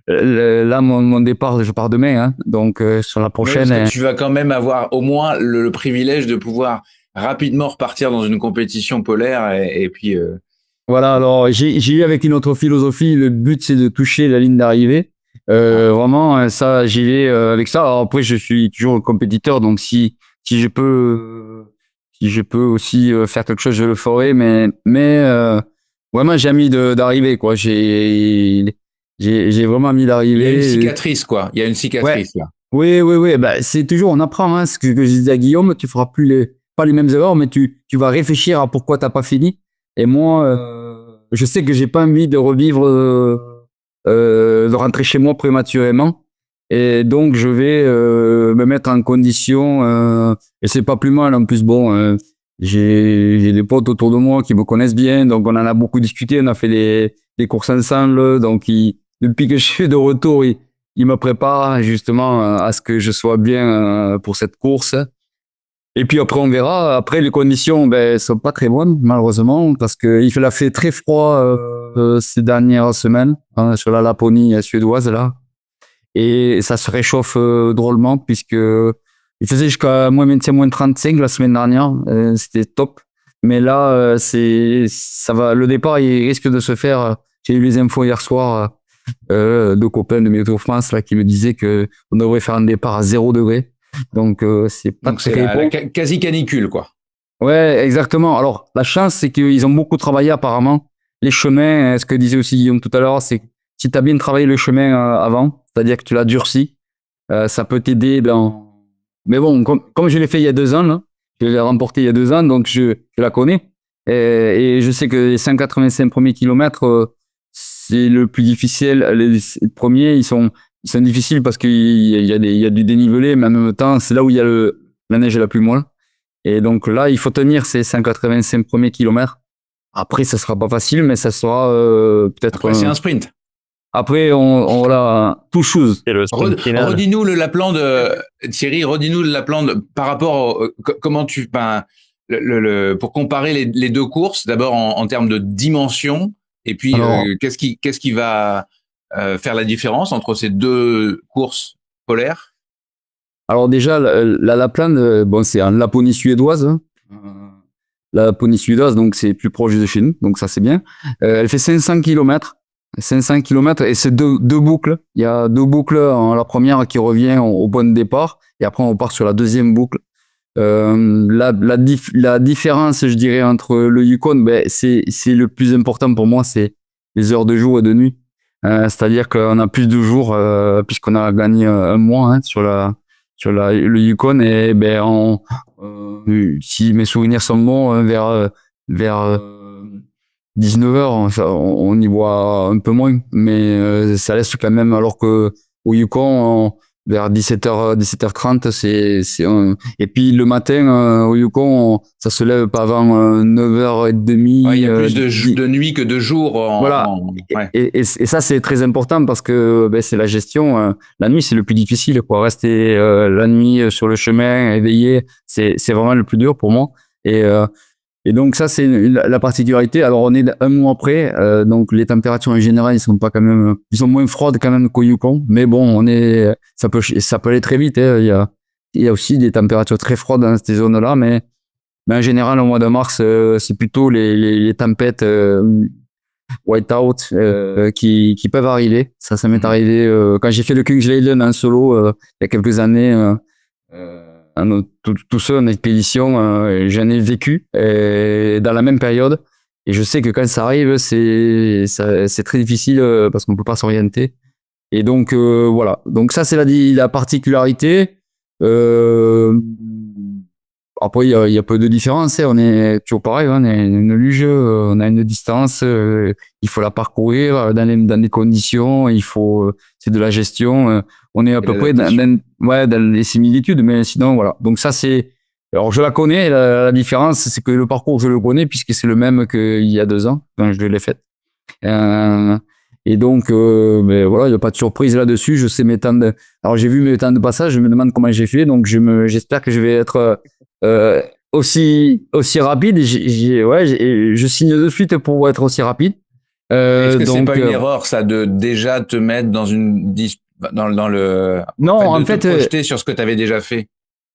là mon départ, je pars demain, hein, donc sur la prochaine. Parce que tu vas quand même avoir au moins le privilège de pouvoir rapidement repartir dans une compétition polaire et puis. Voilà, alors j'ai eu avec une autre philosophie. Le but c'est de toucher la ligne d'arrivée. Vraiment, ça j'y vais avec ça. Alors après, je suis toujours compétiteur, donc si je peux aussi faire quelque chose, je le ferai. Mais vraiment, j'ai envie d'arriver quoi. J'ai vraiment envie d'arriver. Il y a une cicatrice quoi. Il y a une cicatrice là. Oui. Bah, c'est toujours, on apprend. Hein, ce que je disais à Guillaume, tu feras pas les mêmes erreurs, mais tu vas réfléchir à pourquoi t'as pas fini. Et moi, je sais que j'ai pas envie de revivre, de rentrer chez moi prématurément. Et donc, je vais me mettre en condition. Et c'est pas plus mal. En plus, bon, j'ai des potes autour de moi qui me connaissent bien. Donc, on en a beaucoup discuté. On a fait des courses ensemble. Donc, depuis que je suis de retour, il me prépare justement à ce que je sois bien pour cette course. Et puis après, on verra. Après, les conditions, sont pas très bonnes, malheureusement, parce que il fait très froid ces dernières semaines hein, sur la Laponie suédoise là, et ça se réchauffe drôlement puisque il faisait jusqu'à moins 25, moins 35 la semaine dernière. C'était top. Mais là, ça va. Le départ, il risque de se faire. J'ai eu les infos hier soir de copains de Météo France là qui me disaient que on devrait faire un départ à 0 degré. Donc c'est pas Donc très c'est la bon. quasi canicule quoi. Ouais, exactement. Alors, la chance, c'est qu'ils ont beaucoup travaillé apparemment. Les chemins, ce que disait aussi Guillaume tout à l'heure, c'est que si tu as bien travaillé le chemin avant, c'est-à-dire que tu l'as durci, ça peut t'aider dans... Mais bon, comme je l'ai fait il y a 2 ans, là, je l'ai remporté il y a 2 ans, donc je la connais. Et je sais que les 185 premiers kilomètres, c'est le plus difficile. Les premiers, ils sont difficiles parce qu'il y a du dénivelé, mais en même temps, c'est là où il y a la neige la plus molle. Et donc là, il faut tenir ces 185 premiers kilomètres. Après, ça sera pas facile, mais ça sera peut-être... Après, c'est un sprint. Après, on voilà, two shoes. Et le sprint final. Redis-nous le Lapland, Thierry, redis-nous le Lapland par rapport comment tu... pour comparer les deux courses, d'abord en termes de dimension, et puis Alors, qu'est-ce qui va faire la différence entre ces deux courses polaires? alors déjà, la Lapland, bon, c'est en Laponie suédoise. Hein. La Laponie suédoise, donc c'est plus proche de chez nous, donc ça c'est bien. Elle fait 500 kilomètres. 500 kilomètres et c'est deux boucles. Il y a 2 boucles. La première qui revient au point de départ et après on part sur la deuxième boucle. La différence, je dirais, entre le Yukon, ben, c'est le plus important pour moi, c'est les heures de jour et de nuit. C'est-à-dire qu'on a plus de jours puisqu'on a gagné un mois hein, sur le Yukon et ben si mes souvenirs sont bons, vers 19h, on y voit un peu moins, mais ça laisse quand même, alors que au Yukon, vers 17h, 17h30, et puis le matin, au Yukon, ça se lève pas avant 9h30. Ouais, il y a plus de nuit que de jour. Voilà. Ouais. Et ça, c'est très important parce que c'est la gestion. La nuit, c'est le plus difficile, quoi. Rester la nuit sur le chemin, éveillé, c'est vraiment le plus dur pour moi. Et donc ça, c'est la particularité. Alors on est 1 mois après, donc les températures en général, ils sont moins froides quand même qu'au Yukon, mais bon, ça peut aller très vite. Hein. Il y a aussi des températures très froides dans ces zones-là, mais en général, au mois de mars, c'est plutôt les tempêtes whiteout qui peuvent arriver. Ça m'est arrivé quand j'ai fait le Kungsleden en solo il y a quelques années. Tout seul en expédition, j'en ai vécu dans la même période et je sais que quand ça arrive c'est très difficile parce qu'on peut pas s'orienter et donc voilà, donc ça c'est la particularité. Après il y a peu de différence, hein. On est toujours pareil, hein. On est une luge, on a une distance, il faut la parcourir dans des conditions, c'est de la gestion, on est à peu près dans les similitudes, mais sinon voilà. Donc ça alors je la connais, la différence c'est que le parcours je le connais puisque c'est le même qu'il y a 2 ans quand je l'ai fait. Et donc mais voilà, il n'y a pas de surprise là-dessus. Je sais alors j'ai vu mes temps de passage, je me demande comment j'ai fait, donc j'espère que je vais être aussi rapide. Je signe de suite pour être aussi rapide. Est-ce que c'est pas une erreur ça de déjà te mettre dans dans le non en fait te projeter sur ce que tu avais déjà fait?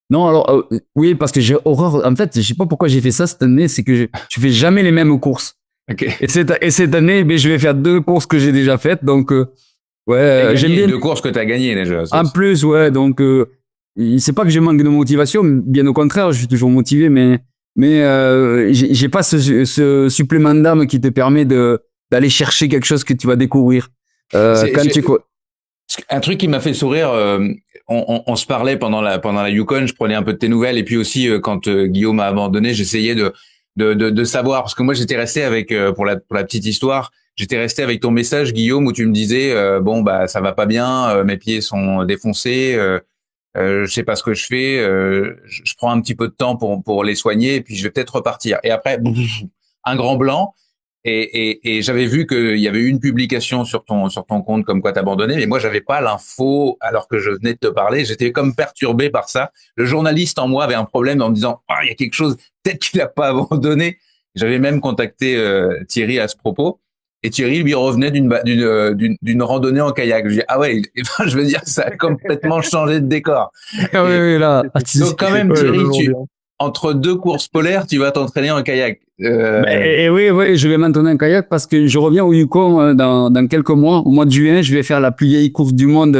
Non, alors oui, parce que j'ai horreur. En fait, je sais pas pourquoi j'ai fait ça cette année. C'est que je fais jamais les mêmes courses. Okay. Et cette année, je vais faire 2 courses que j'ai déjà faites. Donc j'aime bien 2 courses que tu as gagnées déjà. En plus, ouais. Donc c'est pas que je manque de motivation. Bien au contraire, je suis toujours motivé. Mais j'ai pas ce supplément d'âme qui te permet d'aller chercher quelque chose que tu vas découvrir. Un truc qui m'a fait sourire, on se parlait pendant la Yukon, je prenais un peu de tes nouvelles et puis aussi quand Guillaume a abandonné, j'essayais de savoir parce que moi j'étais resté avec pour la petite histoire, j'étais resté avec ton message Guillaume où tu me disais bon bah ça va pas bien, mes pieds sont défoncés, je sais pas ce que je fais, je prends un petit peu de temps pour les soigner et puis je vais peut-être repartir. Et après un grand blanc. Et j'avais vu qu'il y avait eu une publication sur ton compte comme quoi t'abandonnais, mais moi j'avais pas l'info alors que je venais de te parler. J'étais comme perturbé par ça. Le journaliste en moi avait un problème en me disant il y a quelque chose, peut-être qu'il a pas abandonné. J'avais même contacté Thierry à ce propos. Et Thierry lui revenait d'une randonnée en kayak. Je dis ouais, je veux dire ça a complètement changé de décor. Oui, là. Donc quand même Thierry, entre 2 courses polaires, tu vas t'entraîner en kayak. Et oui, je vais m'entraîner en kayak parce que je reviens au Yukon dans quelques mois. Au mois de juin, je vais faire la plus vieille course du monde.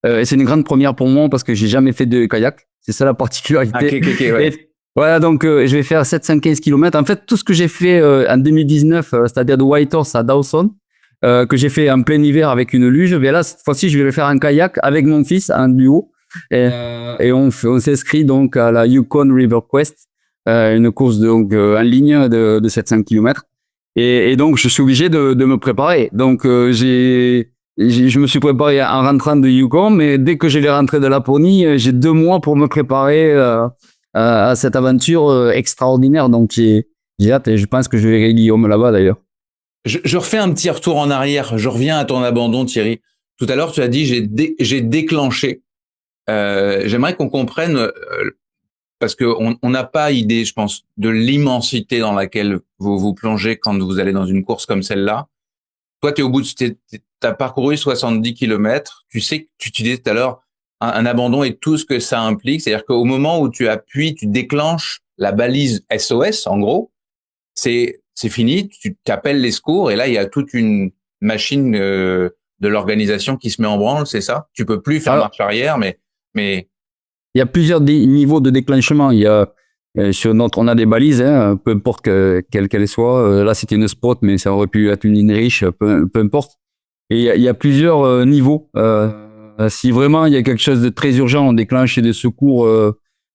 Et c'est une grande première pour moi parce que j'ai jamais fait de kayak. C'est ça la particularité. Okay, ouais. Voilà, donc je vais faire 715 km. En fait, tout ce que j'ai fait en 2019, c'est-à-dire de Whitehorse à Dawson, que j'ai fait en plein hiver avec une luge, mais là, cette fois-ci, je vais le faire en kayak avec mon fils, en duo. Et on s'inscrit donc à la Yukon River Quest, une course donc en ligne de 700 km. Et donc, je suis obligé de me préparer. Donc, je me suis préparé en rentrant de Yukon, mais dès que je vais rentrer de Laponie, j'ai 2 mois pour me préparer à cette aventure extraordinaire. Donc, j'ai hâte et je pense que je verrai Guillaume là-bas d'ailleurs. Je refais un petit retour en arrière. Je reviens à ton abandon, Thierry. Tout à l'heure, tu as dit j'ai déclenché. J'aimerais qu'on comprenne parce que on n'a pas idée, je pense, de l'immensité dans laquelle vous vous plongez quand vous allez dans une course comme celle-là. Toi, t'es au bout t'as parcouru 70 kilomètres. Tu sais que tu disais tout à l'heure un abandon et tout ce que ça implique. C'est-à-dire qu'au moment où tu appuies, tu déclenches la balise SOS, en gros, c'est fini. Tu t'appelles les secours et là, il y a toute une machine de l'organisation qui se met en branle. C'est ça? Tu peux plus faire marche arrière, mais il y a plusieurs niveaux de déclenchement. Il y a sur notre, on a des balises, hein, peu importe quelle qu'elle soit. Là, c'était une spot, mais ça aurait pu être une Inrich, peu importe. Et il y a plusieurs niveaux. Si vraiment il y a quelque chose de très urgent, on déclenche des secours,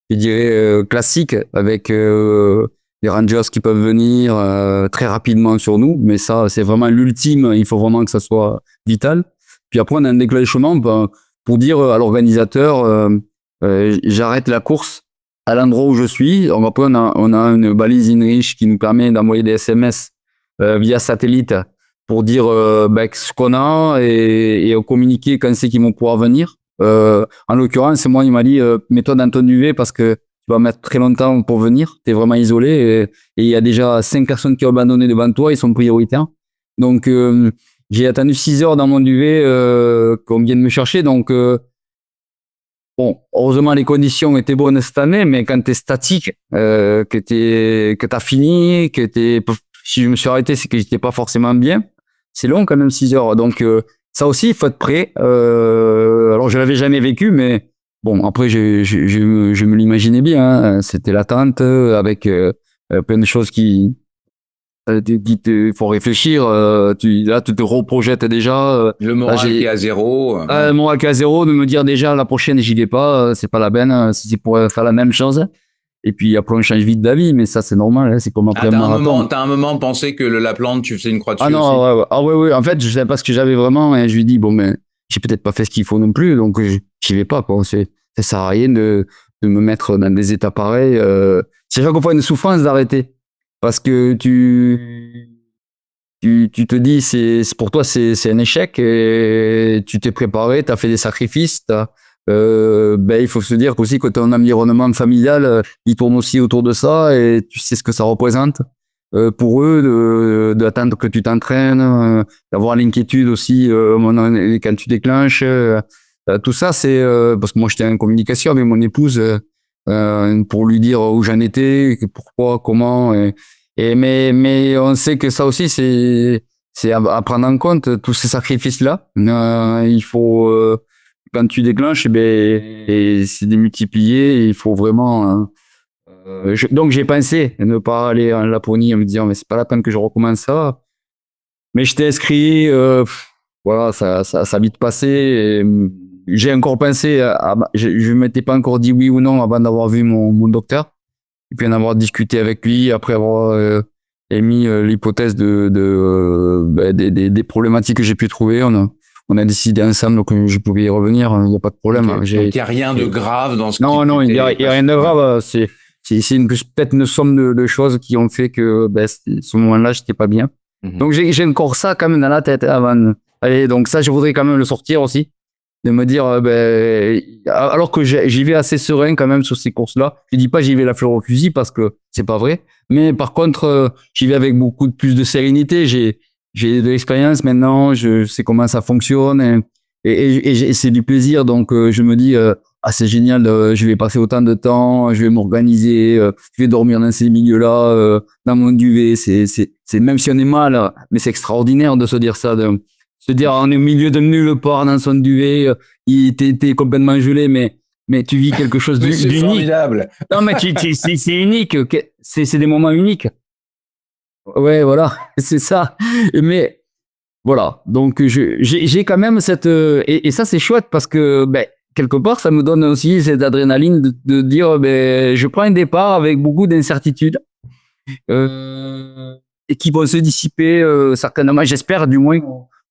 je dirais classiques, avec des rangers qui peuvent venir très rapidement sur nous. Mais ça, c'est vraiment l'ultime. Il faut vraiment que ça soit vital. Puis après, on a un déclenchement pour dire à l'organisateur, j'arrête la course à l'endroit où je suis. Après, on a une balise Inrich qui nous permet d'envoyer des SMS via satellite pour dire ce qu'on a et communiquer quand c'est qu'ils vont pouvoir venir. En l'occurrence, moi, il m'a dit mets-toi dans ton duvet parce que tu vas mettre très longtemps pour venir. Tu es vraiment isolé et il y a déjà 5 personnes qui ont abandonné devant toi. Ils sont prioritaires. Donc, j'ai attendu 6 heures dans mon duvet qu'on vienne me chercher. Donc, bon, heureusement, les conditions étaient bonnes cette année, mais quand t'es statique, que t'as fini, si je me suis arrêté, c'est que j'étais pas forcément bien. C'est long quand même 6 heures. Donc, ça aussi, il faut être prêt. Alors, je l'avais jamais vécu, mais bon, après, je me l'imaginais bien, hein. C'était l'attente avec plein de choses qui faut réfléchir. Là, tu te reprojettes déjà. le moral qui est à zéro. Le moral qui est à zéro, de me dire déjà la prochaine, j'y vais pas. C'est pas la peine. Si c'est pour faire la même chose. Et puis après, on change vite d'avis, mais ça, c'est normal. Hein, c'est comme après un marathon. T'as un moment pensé que le Lapland, tu faisais une croix dessus non, aussi. Ouais. En fait, je savais pas ce que j'avais vraiment. Et je lui dis, bon, mais j'ai peut-être pas fait ce qu'il faut non plus, donc j'y vais pas, quoi. Ça sert à rien de me mettre dans des états pareils. C'est chaque fois une souffrance d'arrêter. Parce que tu te dis, pour toi, c'est un échec et tu t'es préparé, tu as fait des sacrifices, il faut se dire aussi que ton environnement familial, il tourne aussi autour de ça et tu sais ce que ça représente pour eux d'attendre que tu t'entraînes, d'avoir l'inquiétude aussi quand tu déclenches. Tout ça, c'est parce que moi j'étais en communication avec mon épouse pour lui dire où j'en étais, pourquoi, comment. Mais on sait que ça aussi c'est à prendre en compte tous ces sacrifices là. Il faut quand tu déclenches, et c'est démultiplié. Il faut vraiment. Donc j'ai pensé ne pas aller en Laponie en me disant mais c'est pas la peine que je recommence ça. Mais j'étais inscrit. Voilà, ça a vite passé. Et j'ai encore pensé. Je m'étais pas encore dit oui ou non avant d'avoir vu mon docteur. Et puis en avoir discuté avec lui, après avoir émis l'hypothèse des problématiques que j'ai pu trouver. On a décidé ensemble que je pouvais y revenir, il n'y a pas de problème. Okay. Donc il n'y a rien de grave dans ce Non, il n'y a rien de grave. C'est peut-être une somme de choses qui ont fait que ce moment-là, j'étais pas bien. Mm-hmm. Donc j'ai encore ça quand même dans la tête avant. Allez, donc ça, je voudrais quand même le sortir aussi. De me dire, alors que j'y vais assez serein quand même sur ces courses-là. Je dis pas j'y vais la fleur au fusil parce que c'est pas vrai. Mais par contre, j'y vais avec beaucoup plus de sérénité. J'ai de l'expérience maintenant. Je sais comment ça fonctionne et c'est du plaisir. Donc je me dis, c'est génial. Je vais passer autant de temps. Je vais m'organiser. Je vais dormir dans ces milieux-là, dans mon duvet. C'est même si on est mal, mais c'est extraordinaire de se dire ça. Se dire on est au milieu de nulle part dans son duvet, t'es complètement gelé, mais mais tu vis quelque chose Mais c'est d'unique. formidable. Non, mais c'est unique. C'est des moments uniques. Ouais, voilà, c'est ça. Mais voilà, donc j'ai quand même cette et ça c'est chouette parce que ben quelque part ça me donne aussi cette adrénaline de dire ben je prends un départ avec beaucoup d'incertitudes et qui vont se dissiper certainement, j'espère du moins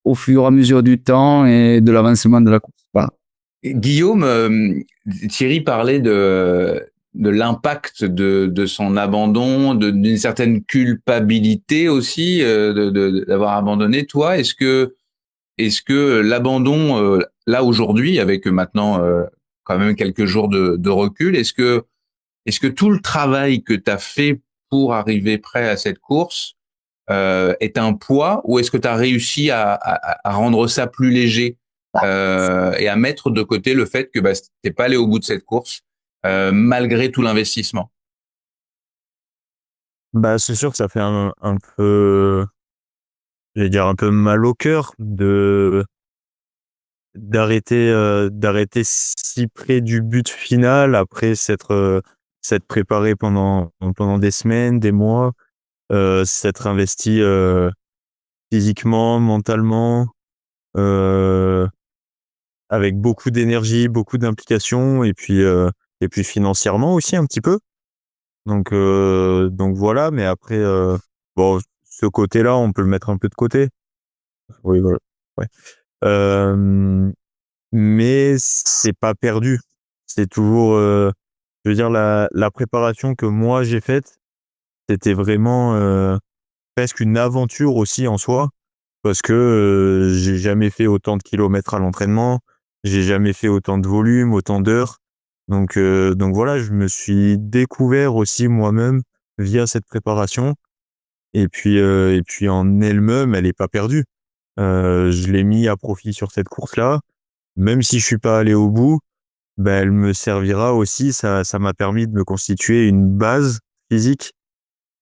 au fur et à mesure du temps et de l'avancement de la course. Voilà. Guillaume, Thierry parlait de l'impact de son abandon, d'une certaine culpabilité aussi d'avoir abandonné. Toi, est-ce que l'abandon là aujourd'hui, avec maintenant quand même quelques jours de recul, est-ce que tout le travail que tu as fait pour arriver prêt à cette course est un poids, ou est-ce que tu as réussi à rendre ça plus léger et à mettre de côté le fait que t'es pas allé au bout de cette course malgré tout l'investissement? Bah, c'est sûr que ça fait un peu, je vais dire un peu mal au cœur d'arrêter si près du but final après s'être préparé pendant des semaines, des mois, s'être investi physiquement, mentalement, euh, avec beaucoup d'énergie, beaucoup d'implication, et puis financièrement aussi un petit peu. Donc voilà, mais après, bon, ce côté-là, on peut le mettre un peu de côté. Oui, voilà. Ouais. Euh, mais c'est pas perdu. C'est toujours, je veux dire, la préparation que moi j'ai faite, c'était vraiment presque une aventure aussi en soi, parce que j'ai jamais fait autant de kilomètres à l'entraînement, j'ai jamais fait autant de volume, autant d'heures. Donc voilà, je me suis découvert aussi moi-même via cette préparation. Et puis en elle-même, elle est pas perdue. Je l'ai mis à profit sur cette course-là. Même si je suis pas allé au bout, ben elle me servira aussi. Ça m'a permis de me constituer une base physique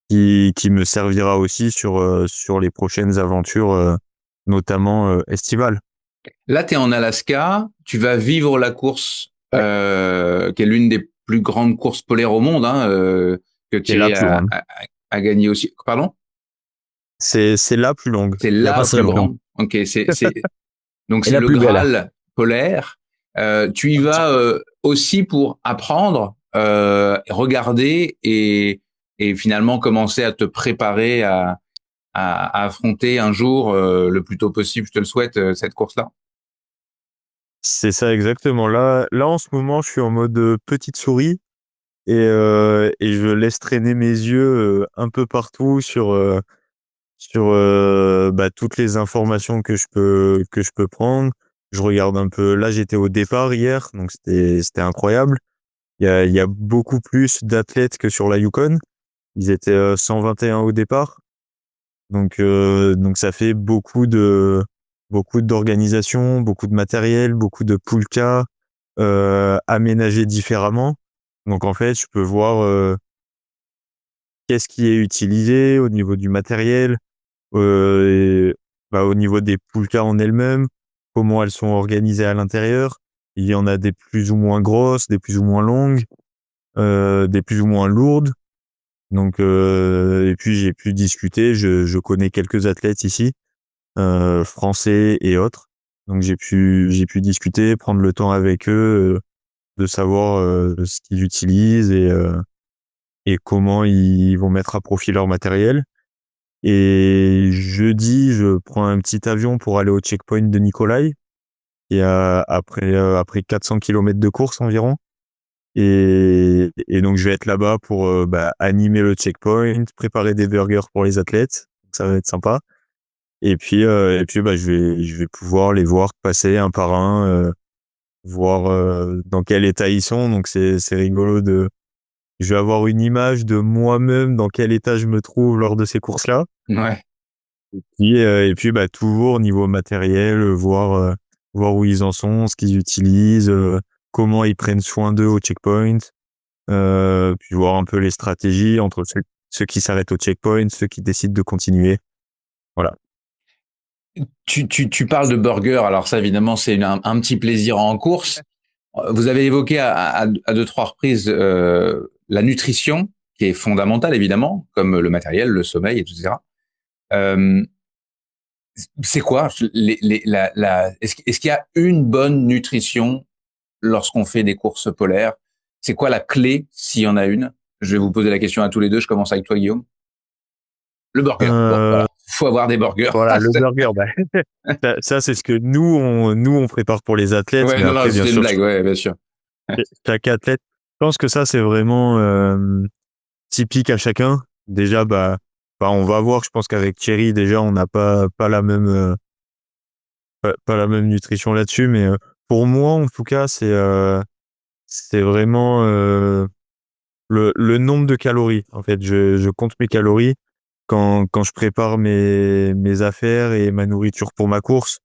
qui me servira aussi sur les prochaines aventures, notamment estivales. Là, tu es en Alaska, tu vas vivre la course qui est l'une des plus grandes courses polaires au monde, hein, que C'est la Thierry plus a, grande. a, a gagné aussi. Pardon? C'est la plus longue. C'est Il y a la pas plus celle grande. Ok, donc Et c'est la le plus belle. Graal polaire. Tu y vas aussi pour apprendre, regarder et finalement commencer à te préparer à affronter un jour, le plus tôt possible, je te le souhaite, cette course-là. C'est ça exactement. Là en ce moment, je suis en mode petite souris et je laisse traîner mes yeux un peu partout sur bah, toutes les informations que je peux prendre. Je regarde un peu. Là, j'étais au départ hier, donc c'était incroyable. Il y a beaucoup plus d'athlètes que sur la Yukon. Ils étaient 121 au départ. Donc ça fait beaucoup d'organisation, beaucoup de matériel, beaucoup de poulka aménagés différemment. Donc en fait, je peux voir qu'est-ce qui est utilisé au niveau du matériel, et, bah, au niveau des poulkas en elles-mêmes, comment elles sont organisées à l'intérieur. Il y en a des plus ou moins grosses, des plus ou moins longues, des plus ou moins lourdes. Et puis j'ai pu discuter. Je connais quelques athlètes ici, français et autres. Donc j'ai pu discuter, prendre le temps avec eux, de savoir ce qu'ils utilisent et comment ils vont mettre à profit leur matériel. Et jeudi, je prends un petit avion pour aller au checkpoint de Nikolai. Et après 400 kilomètres de course environ. Et donc je vais être là-bas pour bah, animer le checkpoint, préparer des burgers pour les athlètes. Ça va être sympa. Et puis bah, je vais pouvoir les voir passer un par un, voir dans quel état ils sont. Donc c'est rigolo je vais avoir une image de moi-même dans quel état je me trouve lors de ces courses-là. Ouais. Et puis bah toujours niveau matériel, voir où ils en sont, ce qu'ils utilisent, comment ils prennent soin d'eux au checkpoint, puis voir un peu les stratégies entre ceux qui s'arrêtent au checkpoint, ceux qui décident de continuer. Voilà. Tu parles de burger, alors ça évidemment c'est un petit plaisir en course, Vous avez évoqué à 2-3 reprises la nutrition, qui est fondamentale évidemment, comme le matériel, le sommeil, etc. Euh, c'est quoi est-ce qu'il y a une bonne nutrition lorsqu'on fait des courses polaires? C'est quoi la clé, s'il y en a une? Je vais vous poser la question à tous les deux. Je commence avec toi, Guillaume. Le burger. Bon, voilà. Faut avoir des burgers. Voilà, le burger, ça c'est ce que nous on prépare pour les athlètes. Ouais, mais non, après, non, bien c'était une sûr, blague, ouais, bien sûr. chaque athlète, je pense que ça c'est vraiment typique à chacun. Déjà, on va voir. Je pense qu'avec Thierry, déjà, on n'a pas la même pas la même nutrition là-dessus. Mais pour moi, en tout cas, c'est vraiment le nombre de calories. En fait, je compte mes calories quand je prépare mes affaires et ma nourriture pour ma course.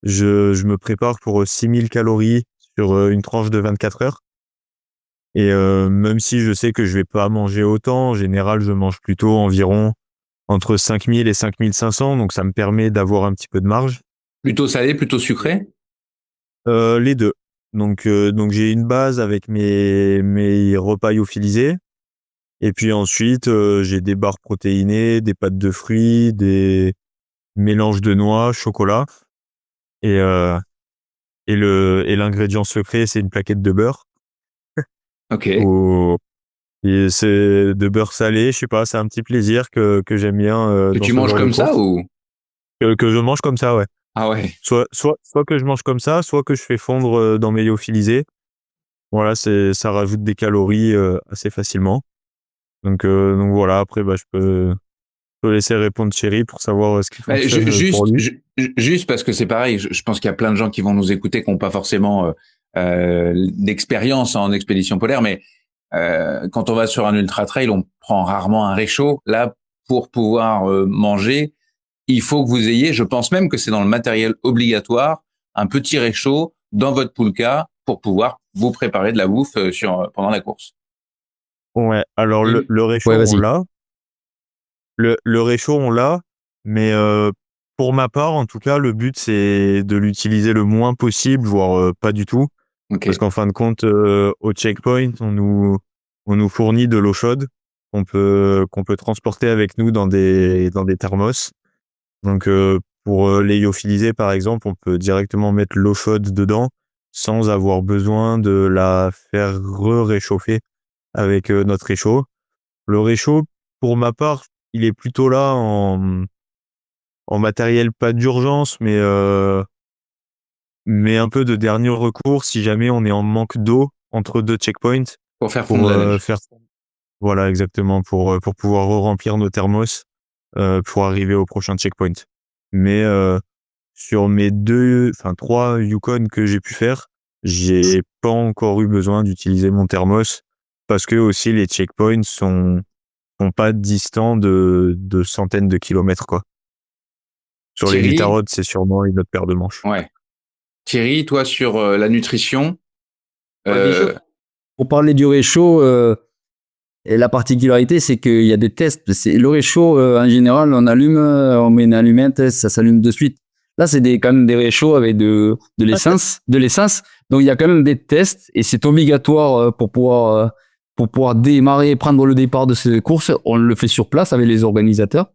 Je me prépare pour 6000 calories sur une tranche de 24 heures. Et même si je sais que je vais pas manger autant, en général, je mange plutôt environ entre 5000 et 5500. Donc, ça me permet d'avoir un petit peu de marge. Plutôt salé, plutôt sucré? Les deux. Donc j'ai une base avec mes repas lyophilisés. Et puis ensuite, j'ai des barres protéinées, des pâtes de fruits, des mélanges de noix, chocolat. Et l'ingrédient secret, c'est une plaquette de beurre. Ok. Et c'est de beurre salé, je sais pas, c'est un petit plaisir que j'aime bien Que dans tu ce manges genre de comme ça course. ou? Que je mange comme ça, ouais. Ah ouais. Soit que je mange comme ça, soit que je fais fondre dans mes lyophilisés. Voilà, ça rajoute des calories assez facilement. Donc voilà, après je peux laisser répondre Thierry pour savoir ce qui fonctionne pour lui. Juste parce que c'est pareil, je pense qu'il y a plein de gens qui vont nous écouter qui n'ont pas forcément d'expérience en expédition polaire, mais quand on va sur un ultra trail, on prend rarement un réchaud. Là, pour pouvoir manger, il faut que vous ayez, je pense même que c'est dans le matériel obligatoire, un petit réchaud dans votre poulka pour pouvoir vous préparer de la bouffe pendant la course. Ouais, alors Oui. le réchaud, Ouais, on vas-y. l'a. Le réchaud, on l'a, mais pour ma part, en tout cas, le but, c'est de l'utiliser le moins possible, voire pas du tout. Ok. Parce qu'en fin de compte, au checkpoint, on nous fournit de l'eau chaude qu'on peut transporter avec nous dans des thermos. Donc, pour les lyophilisés, par exemple, on peut directement mettre l'eau chaude dedans sans avoir besoin de la faire réchauffer avec notre réchaud. Le réchaud, pour ma part, il est plutôt là en matériel pas d'urgence, mais un peu de dernier recours si jamais on est en manque d'eau entre deux checkpoints Pour faire fondre pour la neige. voilà, exactement, pour pouvoir remplir nos thermos pour arriver au prochain checkpoint. Mais sur mes 3 Yukon que j'ai pu faire, j'ai pas encore eu besoin d'utiliser mon thermos parce que aussi les checkpoints sont pas distants de centaines de kilomètres, quoi. Sur les Thierry, Litarodes, c'est sûrement une autre paire de manches. ouais. Thierry, toi sur la nutrition, Ouais, bien sûr. Pour parler du réchaud, et la particularité, c'est qu'il y a des tests. Le réchaud, en général, on allume, on met une allumette, ça s'allume de suite. Là, c'est quand même des réchauds avec de l'essence. Donc, il y a quand même des tests et c'est obligatoire pour pouvoir démarrer, prendre le départ de ces courses. On le fait sur place avec les organisateurs.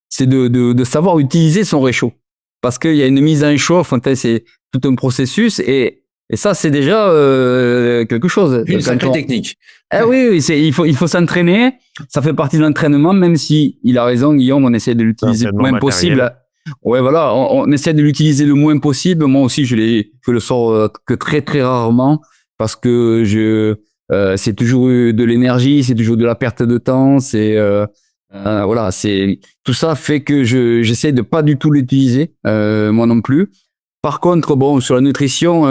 C'est de savoir utiliser son réchaud. Parce qu'il y a une mise en chauffe, c'est tout un processus et ça, c'est déjà quelque chose. une sacrée technique. Oui, il faut s'entraîner. Ça fait partie de l'entraînement, même si il a raison, Guillaume, on essaie de l'utiliser le moins possible. Ouais, voilà, on essaie de l'utiliser le moins possible. Moi aussi, je le sors que très très rarement parce que c'est toujours de l'énergie, c'est toujours de la perte de temps, voilà, tout ça fait que j'essaie de pas du tout l'utiliser, moi non plus. Par contre, bon, sur la nutrition,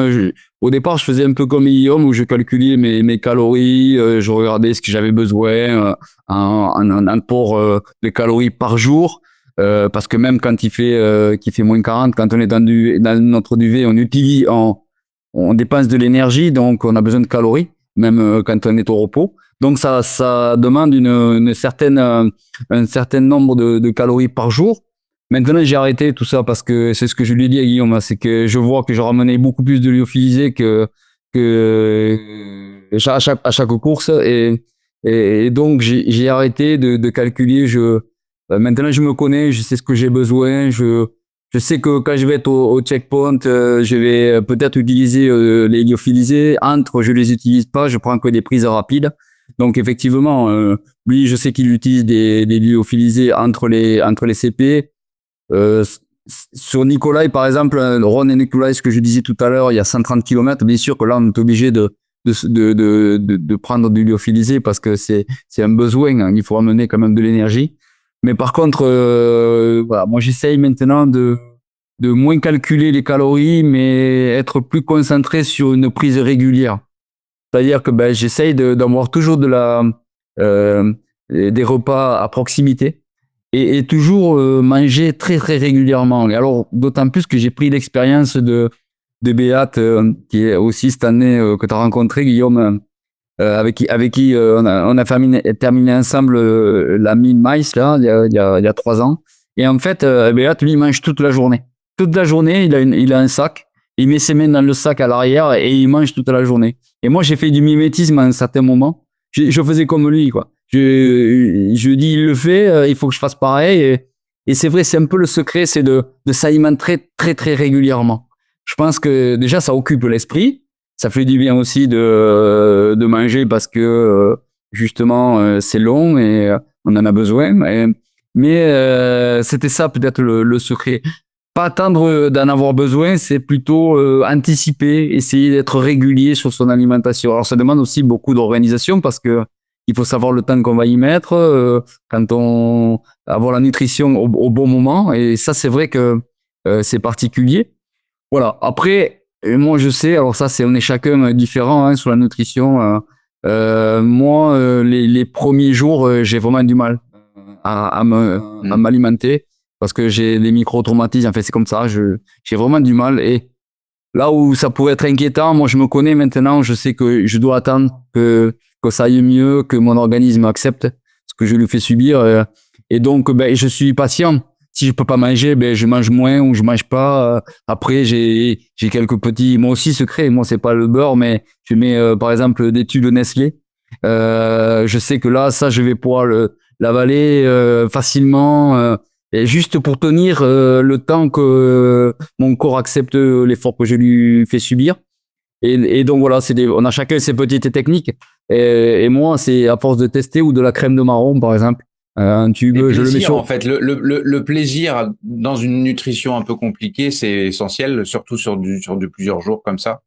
au départ, je faisais un peu comme Guillaume où je calculais mes calories, je regardais ce que j'avais besoin en apport de calories par jour, parce que même quand il fait moins 40, quand on est dans notre duvet, on dépense de l'énergie, donc on a besoin de calories, même quand on est au repos. Donc ça demande un certain nombre de calories par jour. Maintenant, j'ai arrêté tout ça parce que c'est ce que je lui ai dit à Guillaume, c'est que je vois que je ramenais beaucoup plus de lyophilisés que à chaque course et donc j'ai arrêté de calculer. Maintenant je me connais, je sais ce que j'ai besoin. Je sais que quand je vais être au checkpoint, je vais peut-être utiliser les lyophilisés. Je les utilise pas, je prends que des prises rapides. Donc effectivement, lui, je sais qu'il utilise des lyophilisés entre les CP. Sur Nikolai, par exemple, Ron et Nikolai, ce que je disais tout à l'heure, il y a 130 km. Bien sûr que là, on est obligé de prendre du lyophilisé parce que c'est un besoin. Hein. Il faut amener quand même de l'énergie. Mais par contre, voilà, moi j'essaye maintenant de moins calculer les calories, mais être plus concentré sur une prise régulière. C'est-à-dire que j'essaye d'avoir toujours des repas à proximité et toujours manger très très régulièrement. Et alors d'autant plus que j'ai pris l'expérience de Béate, qui est aussi cette année que tu as rencontré, Guillaume. Avec qui on a terminé ensemble la mine maïs là il y a 3 ans. Et en fait, Béat, lui, il mange toute la journée. Toute la journée, il a un sac. Il met ses mains dans le sac à l'arrière et il mange toute la journée. Et moi, j'ai fait du mimétisme à un certain moment. Je faisais comme lui, quoi. Je dis, il le fait, il faut que je fasse pareil. Et c'est vrai, c'est un peu le secret, c'est de s'alimenter très, très régulièrement. Je pense que déjà, ça occupe l'esprit. Ça fait du bien aussi de manger parce que justement c'est long et on en a besoin. Mais c'était ça peut-être le secret. Pas attendre d'en avoir besoin, c'est plutôt anticiper, essayer d'être régulier sur son alimentation. Alors ça demande aussi beaucoup d'organisation parce que il faut savoir le temps qu'on va y mettre, avoir la nutrition au bon moment. Et ça, c'est vrai que c'est particulier. Voilà. Après. Et moi, je sais, alors ça, on est chacun différent hein, sur la nutrition. Moi, les premiers jours, j'ai vraiment du mal à m'alimenter parce que j'ai des micro-traumatismes. En fait, c'est comme ça. J'ai vraiment du mal. Et là où ça pourrait être inquiétant, moi, je me connais maintenant. Je sais que je dois attendre que ça aille mieux, que mon organisme accepte ce que je lui fais subir. Et donc, je suis patient. Si je peux pas manger, je mange moins ou je mange pas. Après, j'ai quelques petits, moi aussi secrets. Moi, c'est pas le beurre, mais je mets par exemple des tubes de Nestlé. Je sais que là, ça, je vais pouvoir l'avaler facilement, et juste pour tenir le temps que mon corps accepte l'effort que je lui fais subir. Et donc voilà, on a chacun ses petites techniques. Et moi, c'est à force de tester ou de la crème de marron, par exemple. Un tube, plaisir, je le mets sur. En fait, le plaisir dans une nutrition un peu compliquée, c'est essentiel, surtout sur du plusieurs jours comme ça.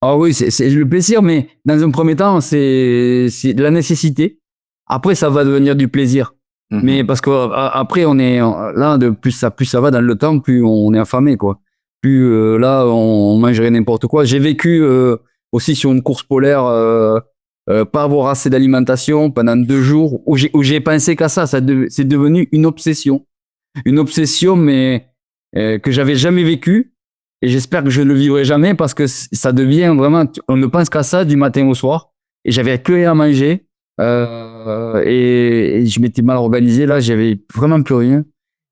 Ah oui, c'est le plaisir, mais dans un premier temps, c'est de la nécessité. Après, ça va devenir du plaisir. Mm-hmm. Mais parce que après, on est là, plus ça va dans le temps, plus on est affamé, quoi. Plus là, on mangerait n'importe quoi. J'ai vécu aussi sur une course polaire. Pas avoir assez d'alimentation pendant 2 jours où j'ai pensé qu'à ça. C'est devenu une obsession. Une obsession, mais que j'avais jamais vécue. Et j'espère que je ne le vivrai jamais parce que ça devient vraiment, on ne pense qu'à ça du matin au soir. Et j'avais plus rien à manger. Et je m'étais mal organisé. Là, j'avais vraiment plus rien.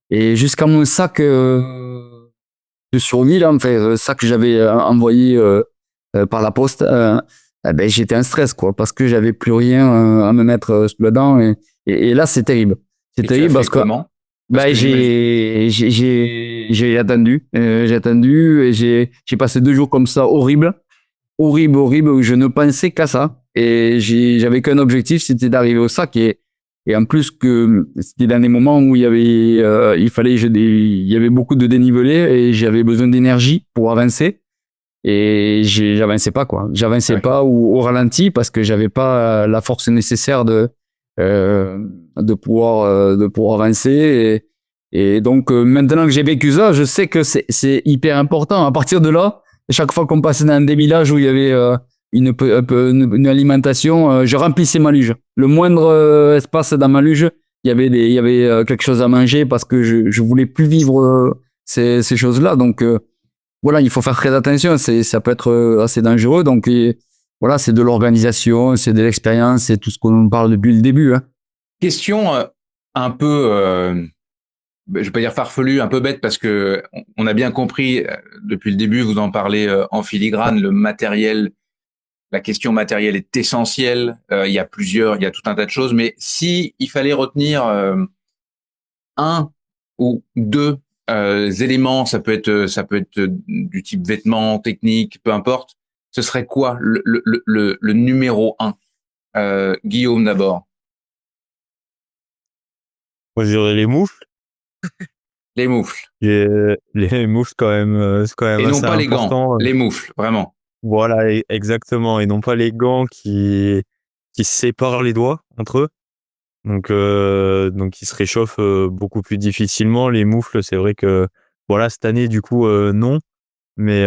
Et jusqu'à mon sac de survie, là, enfin, sac que j'avais envoyé par la poste, j'étais en stress, quoi, parce que j'avais plus rien à me mettre sous la dent. Et là, c'est terrible. C'est terrible parce que j'ai attendu. J'ai attendu et j'ai passé 2 jours comme ça, horrible, où je ne pensais qu'à ça. Et j'avais qu'un objectif, c'était d'arriver au sac. Et en plus que c'était dans des moments où il y avait beaucoup de dénivelé et j'avais besoin d'énergie pour avancer. Et j'avançais pas, quoi. J'avançais pas ou au ralenti parce que j'avais pas la force nécessaire de pouvoir avancer. Et donc, maintenant que j'ai vécu ça, je sais que c'est hyper important. À partir de là, chaque fois qu'on passait dans des villages où il y avait une alimentation, je remplissais ma luge. Le moindre espace dans ma luge, il y avait quelque chose à manger parce que je voulais plus vivre ces choses-là. Donc, voilà, il faut faire très attention, ça peut être assez dangereux. Donc voilà, c'est de l'organisation, c'est de l'expérience, c'est tout ce qu'on parle depuis le début. Hein. Question un peu, je vais pas dire farfelue, un peu bête parce que on a bien compris depuis le début, vous en parlez en filigrane, le matériel la question matérielle est essentielle. Il y a tout un tas de choses. Mais si il fallait retenir un ou deux éléments, ça peut être du type vêtements, technique, peu importe. Ce serait quoi le numéro un? Guillaume d'abord. Moi, je dirais les moufles. Les moufles. Les moufles, c'est quand même Et non assez pas les gants. important. Les moufles, vraiment. Voilà, exactement. Et non pas les gants qui séparent les doigts entre eux. Donc ils se réchauffent beaucoup plus difficilement. Les moufles, c'est vrai que, voilà, cette année, du coup, non. Mais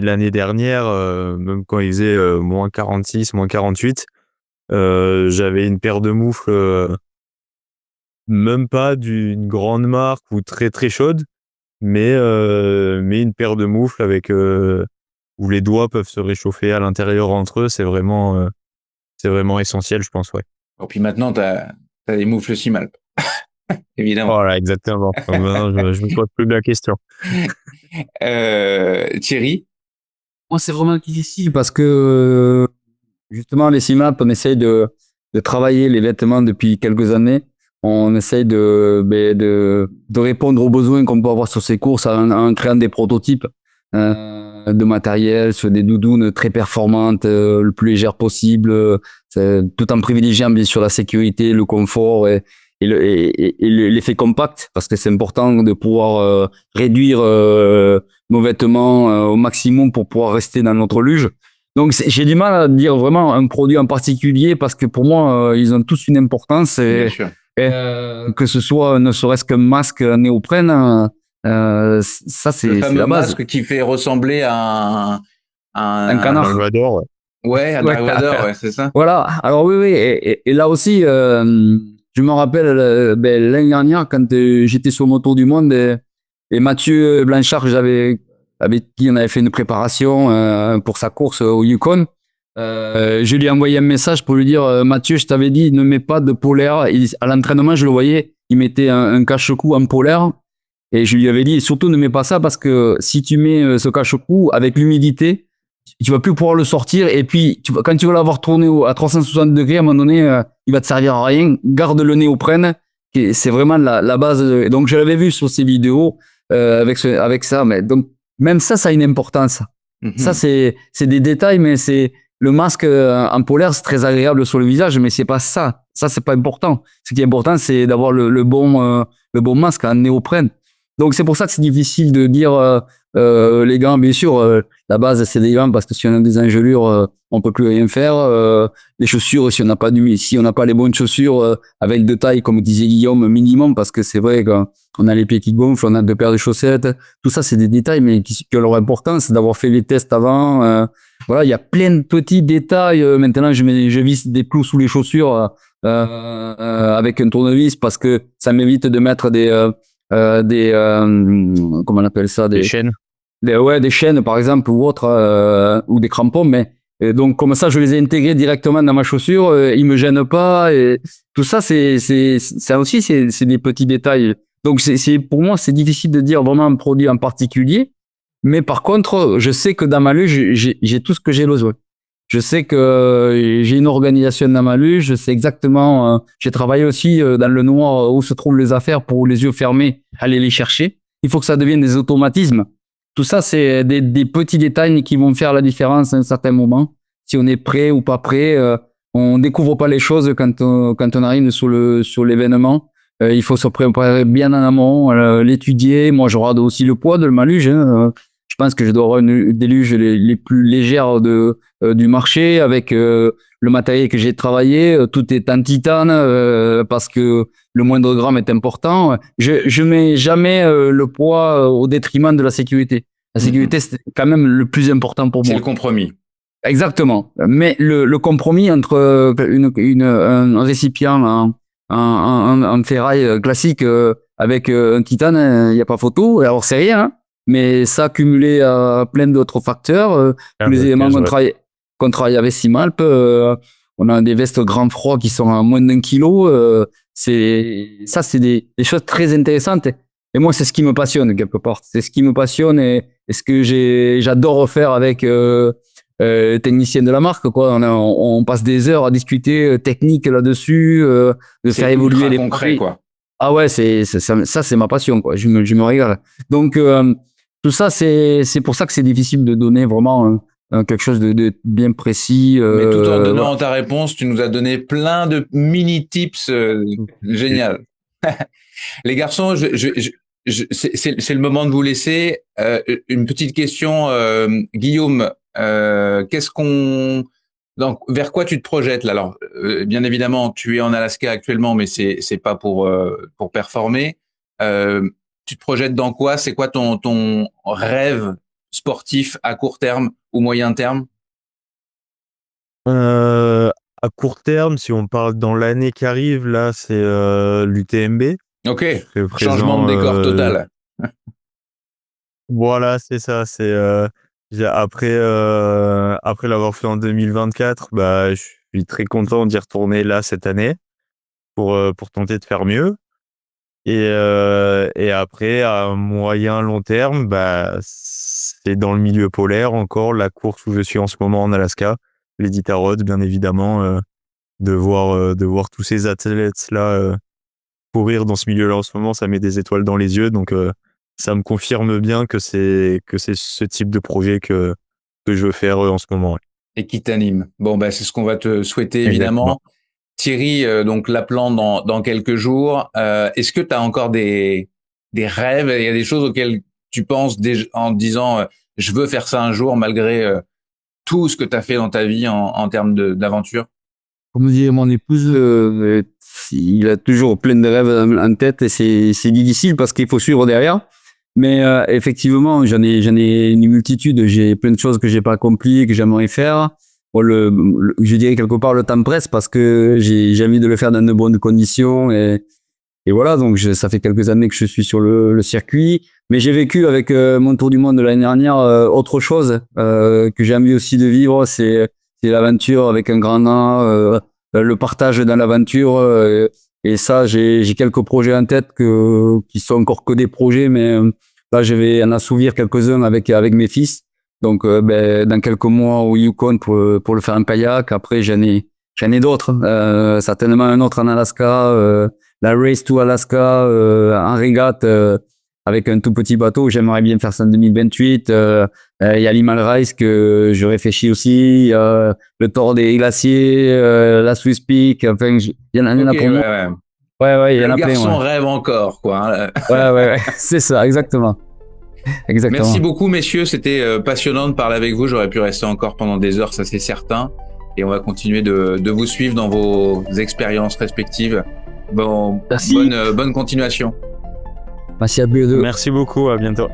l'année dernière, même quand il faisait moins 46, moins 48, j'avais une paire de moufles, même pas d'une grande marque ou très très chaude, mais une paire de moufles avec où les doigts peuvent se réchauffer à l'intérieur entre eux, c'est vraiment essentiel, je pense, ouais. Et puis maintenant, t'as des moufles Simalp. Évidemment. Voilà, exactement. Donc maintenant, je me pose plus la question. Thierry. Moi, c'est vraiment difficile parce que justement, les CIMAP, on essaye de travailler les vêtements depuis quelques années. On essaye de répondre aux besoins qu'on peut avoir sur ces courses en créant des prototypes de matériel, sur des doudounes très performantes, le plus légères possible, tout en privilégiant bien sûr la sécurité, le confort et l'effet compact, parce que c'est important de pouvoir réduire nos vêtements au maximum pour pouvoir rester dans notre luge. Donc j'ai du mal à dire vraiment un produit en particulier parce que pour moi ils ont tous une importance Bien sûr. que ce soit ne serait-ce qu'un masque néoprène, ça c'est Le fameux la base. masque qui fait ressembler à Un canard. Un Vador, ouais. Ouais, un Dark Vador, ouais, c'est ça. Voilà. Alors oui, et là aussi, je me rappelle l'année dernière quand j'étais sur mon tour du monde et Mathieu Blanchard, avec qui on avait fait une préparation pour sa course au Yukon. Je lui ai envoyé un message pour lui dire Mathieu, je t'avais dit ne mets pas de polaire. À l'entraînement, je le voyais, il mettait un cache-cou en polaire et je lui avais dit surtout ne mets pas ça parce que si tu mets ce cache-cou avec l'humidité, tu vas plus pouvoir le sortir et puis quand tu vas l'avoir tourné à 360 degrés à un moment donné il va te servir à rien. Garde le néoprène, c'est vraiment la base. Donc je l'avais vu sur ces vidéos avec ça, mais donc même ça a une importance. Ça c'est des détails, mais c'est le masque en polaire, c'est très agréable sur le visage, mais c'est pas ça. Ça c'est pas important. Ce qui est important, c'est d'avoir le bon masque en néoprène. Donc c'est pour ça que c'est difficile de dire les gants, bien sûr, la base c'est des gants parce que si on a des engelures, on peut plus rien faire. Les chaussures, si on n'a pas les bonnes chaussures avec de taille, comme disait Guillaume, minimum, parce que c'est vrai qu'on a les pieds qui gonflent, on a deux paires de chaussettes. Tout ça, c'est des détails, mais qui ont leur importance, d'avoir fait les tests avant. Voilà, il y a plein de petits détails. Maintenant, je visse des clous sous les chaussures avec un tournevis parce que ça m'évite de mettre comment on appelle ça, Des chaînes. Des chaînes par exemple ou autre ou des crampons, mais donc comme ça je les ai intégrés directement dans ma chaussure, ils me gênent pas et tout ça ça aussi c'est des petits détails. Donc c'est pour moi c'est difficile de dire vraiment un produit en particulier, mais par contre je sais que dans ma luge j'ai tout ce que j'ai besoin. Je sais que j'ai une organisation dans ma luge, je sais exactement. J'ai travaillé aussi dans le noir où se trouvent les affaires pour les yeux fermés, aller les chercher. Il faut que ça devienne des automatismes. Tout ça, c'est des petits détails qui vont faire la différence à un certain moment. Si on est prêt ou pas prêt, on découvre pas les choses quand on arrive sur l'événement. Il faut se préparer bien en amont, l'étudier. Moi, je regarde aussi le poids de ma luge. Je pense que je dois avoir des luges les plus légères du marché avec le matériel que j'ai travaillé. Tout est en titane parce que le moindre gramme est important. Je mets jamais le poids au détriment de la sécurité. La sécurité, c'est quand même le plus important pour moi. C'est le compromis. Exactement. Mais le compromis entre un récipient en ferraille classique avec un titane, il n'y a pas photo. Alors, c'est rien, hein. Mais ça cumulé à plein d'autres facteurs, tous les éléments qu'on travaille avec Simalp, on a des vestes grand froid qui sont à moins d'1 kilo, c'est des choses très intéressantes. Et moi, c'est ce qui me passionne quelque part. C'est ce qui me passionne et ce que j'adore faire avec technicien de la marque, quoi. On passe des heures à discuter technique là-dessus, de faire évoluer les concret, produits. quoi. Ah ouais, ça c'est ma passion, quoi. Je me régale. Donc tout ça, c'est pour ça que c'est difficile de donner vraiment quelque chose de bien précis. Mais tout en donnant voilà. ta réponse, tu nous as donné plein de mini tips génial. Les garçons, c'est le moment de vous laisser. Une petite question, Guillaume. Vers quoi tu te projettes là? Alors, bien évidemment, tu es en Alaska actuellement, mais c'est pas pour performer. Tu te projettes dans quoi? C'est quoi ton rêve sportif à court terme ou moyen terme? À court terme, si on parle dans l'année qui arrive, là, c'est l'UTMB. Ok, C'est changement de décor total. Voilà, c'est ça. C'est après l'avoir fait en 2024, bah, je suis très content d'y retourner là cette année pour tenter de faire mieux. Et après, à moyen long terme, bah, c'est dans le milieu polaire encore, la course où je suis en ce moment en Alaska, l'Iditarod, bien évidemment, de voir tous ces athlètes là courir dans ce milieu-là en ce moment, ça met des étoiles dans les yeux. Donc ça me confirme bien que c'est ce type de projet que je veux faire en ce moment. Ouais. Et qui t'anime. Bon, bah, c'est ce qu'on va te souhaiter, Exactement. évidemment. Thierry, donc l'appelant dans quelques jours. Est-ce que tu as encore des rêves? Il y a des choses auxquelles tu penses en te disant je veux faire ça un jour malgré tout ce que tu as fait dans ta vie en termes d'aventure? Comme dit mon épouse, il a toujours plein de rêves en tête et c'est difficile parce qu'il faut suivre derrière. Mais effectivement, j'en ai une multitude. J'ai plein de choses que j'ai pas accomplies, que j'aimerais faire. Bon, je dirais quelque part le temps presse parce que j'ai envie de le faire dans de bonnes conditions et voilà. Donc ça fait quelques années que je suis sur le circuit, mais j'ai vécu avec mon tour du monde de l'année dernière autre chose que j'ai envie aussi de vivre. C'est l'aventure avec un grand A, le partage dans l'aventure. Et ça, j'ai quelques projets en tête qui sont encore que des projets, mais là, je vais en assouvir quelques-uns avec mes fils. Donc, dans quelques mois au Yukon pour le faire en kayak. Après, j'en ai d'autres. Certainement un autre en Alaska, la Race to Alaska en régate avec un tout petit bateau. J'aimerais bien faire ça en 2028. Il y a l'Himal Race que je réfléchis aussi. Il y a le Tour des Glaciers, la Swiss Peak. Enfin, il y en a Ok, pour moi. Ouais, il y en Le a plein. garçon Ouais. rêve encore, quoi. Hein. Ouais. C'est ça, exactement. Merci beaucoup, messieurs. C'était passionnant de parler avec vous. J'aurais pu rester encore pendant des heures, ça c'est certain. Et on va continuer de vous suivre dans vos expériences respectives. Bon, Merci. bonne continuation. Merci à vous deux. Merci beaucoup, à bientôt.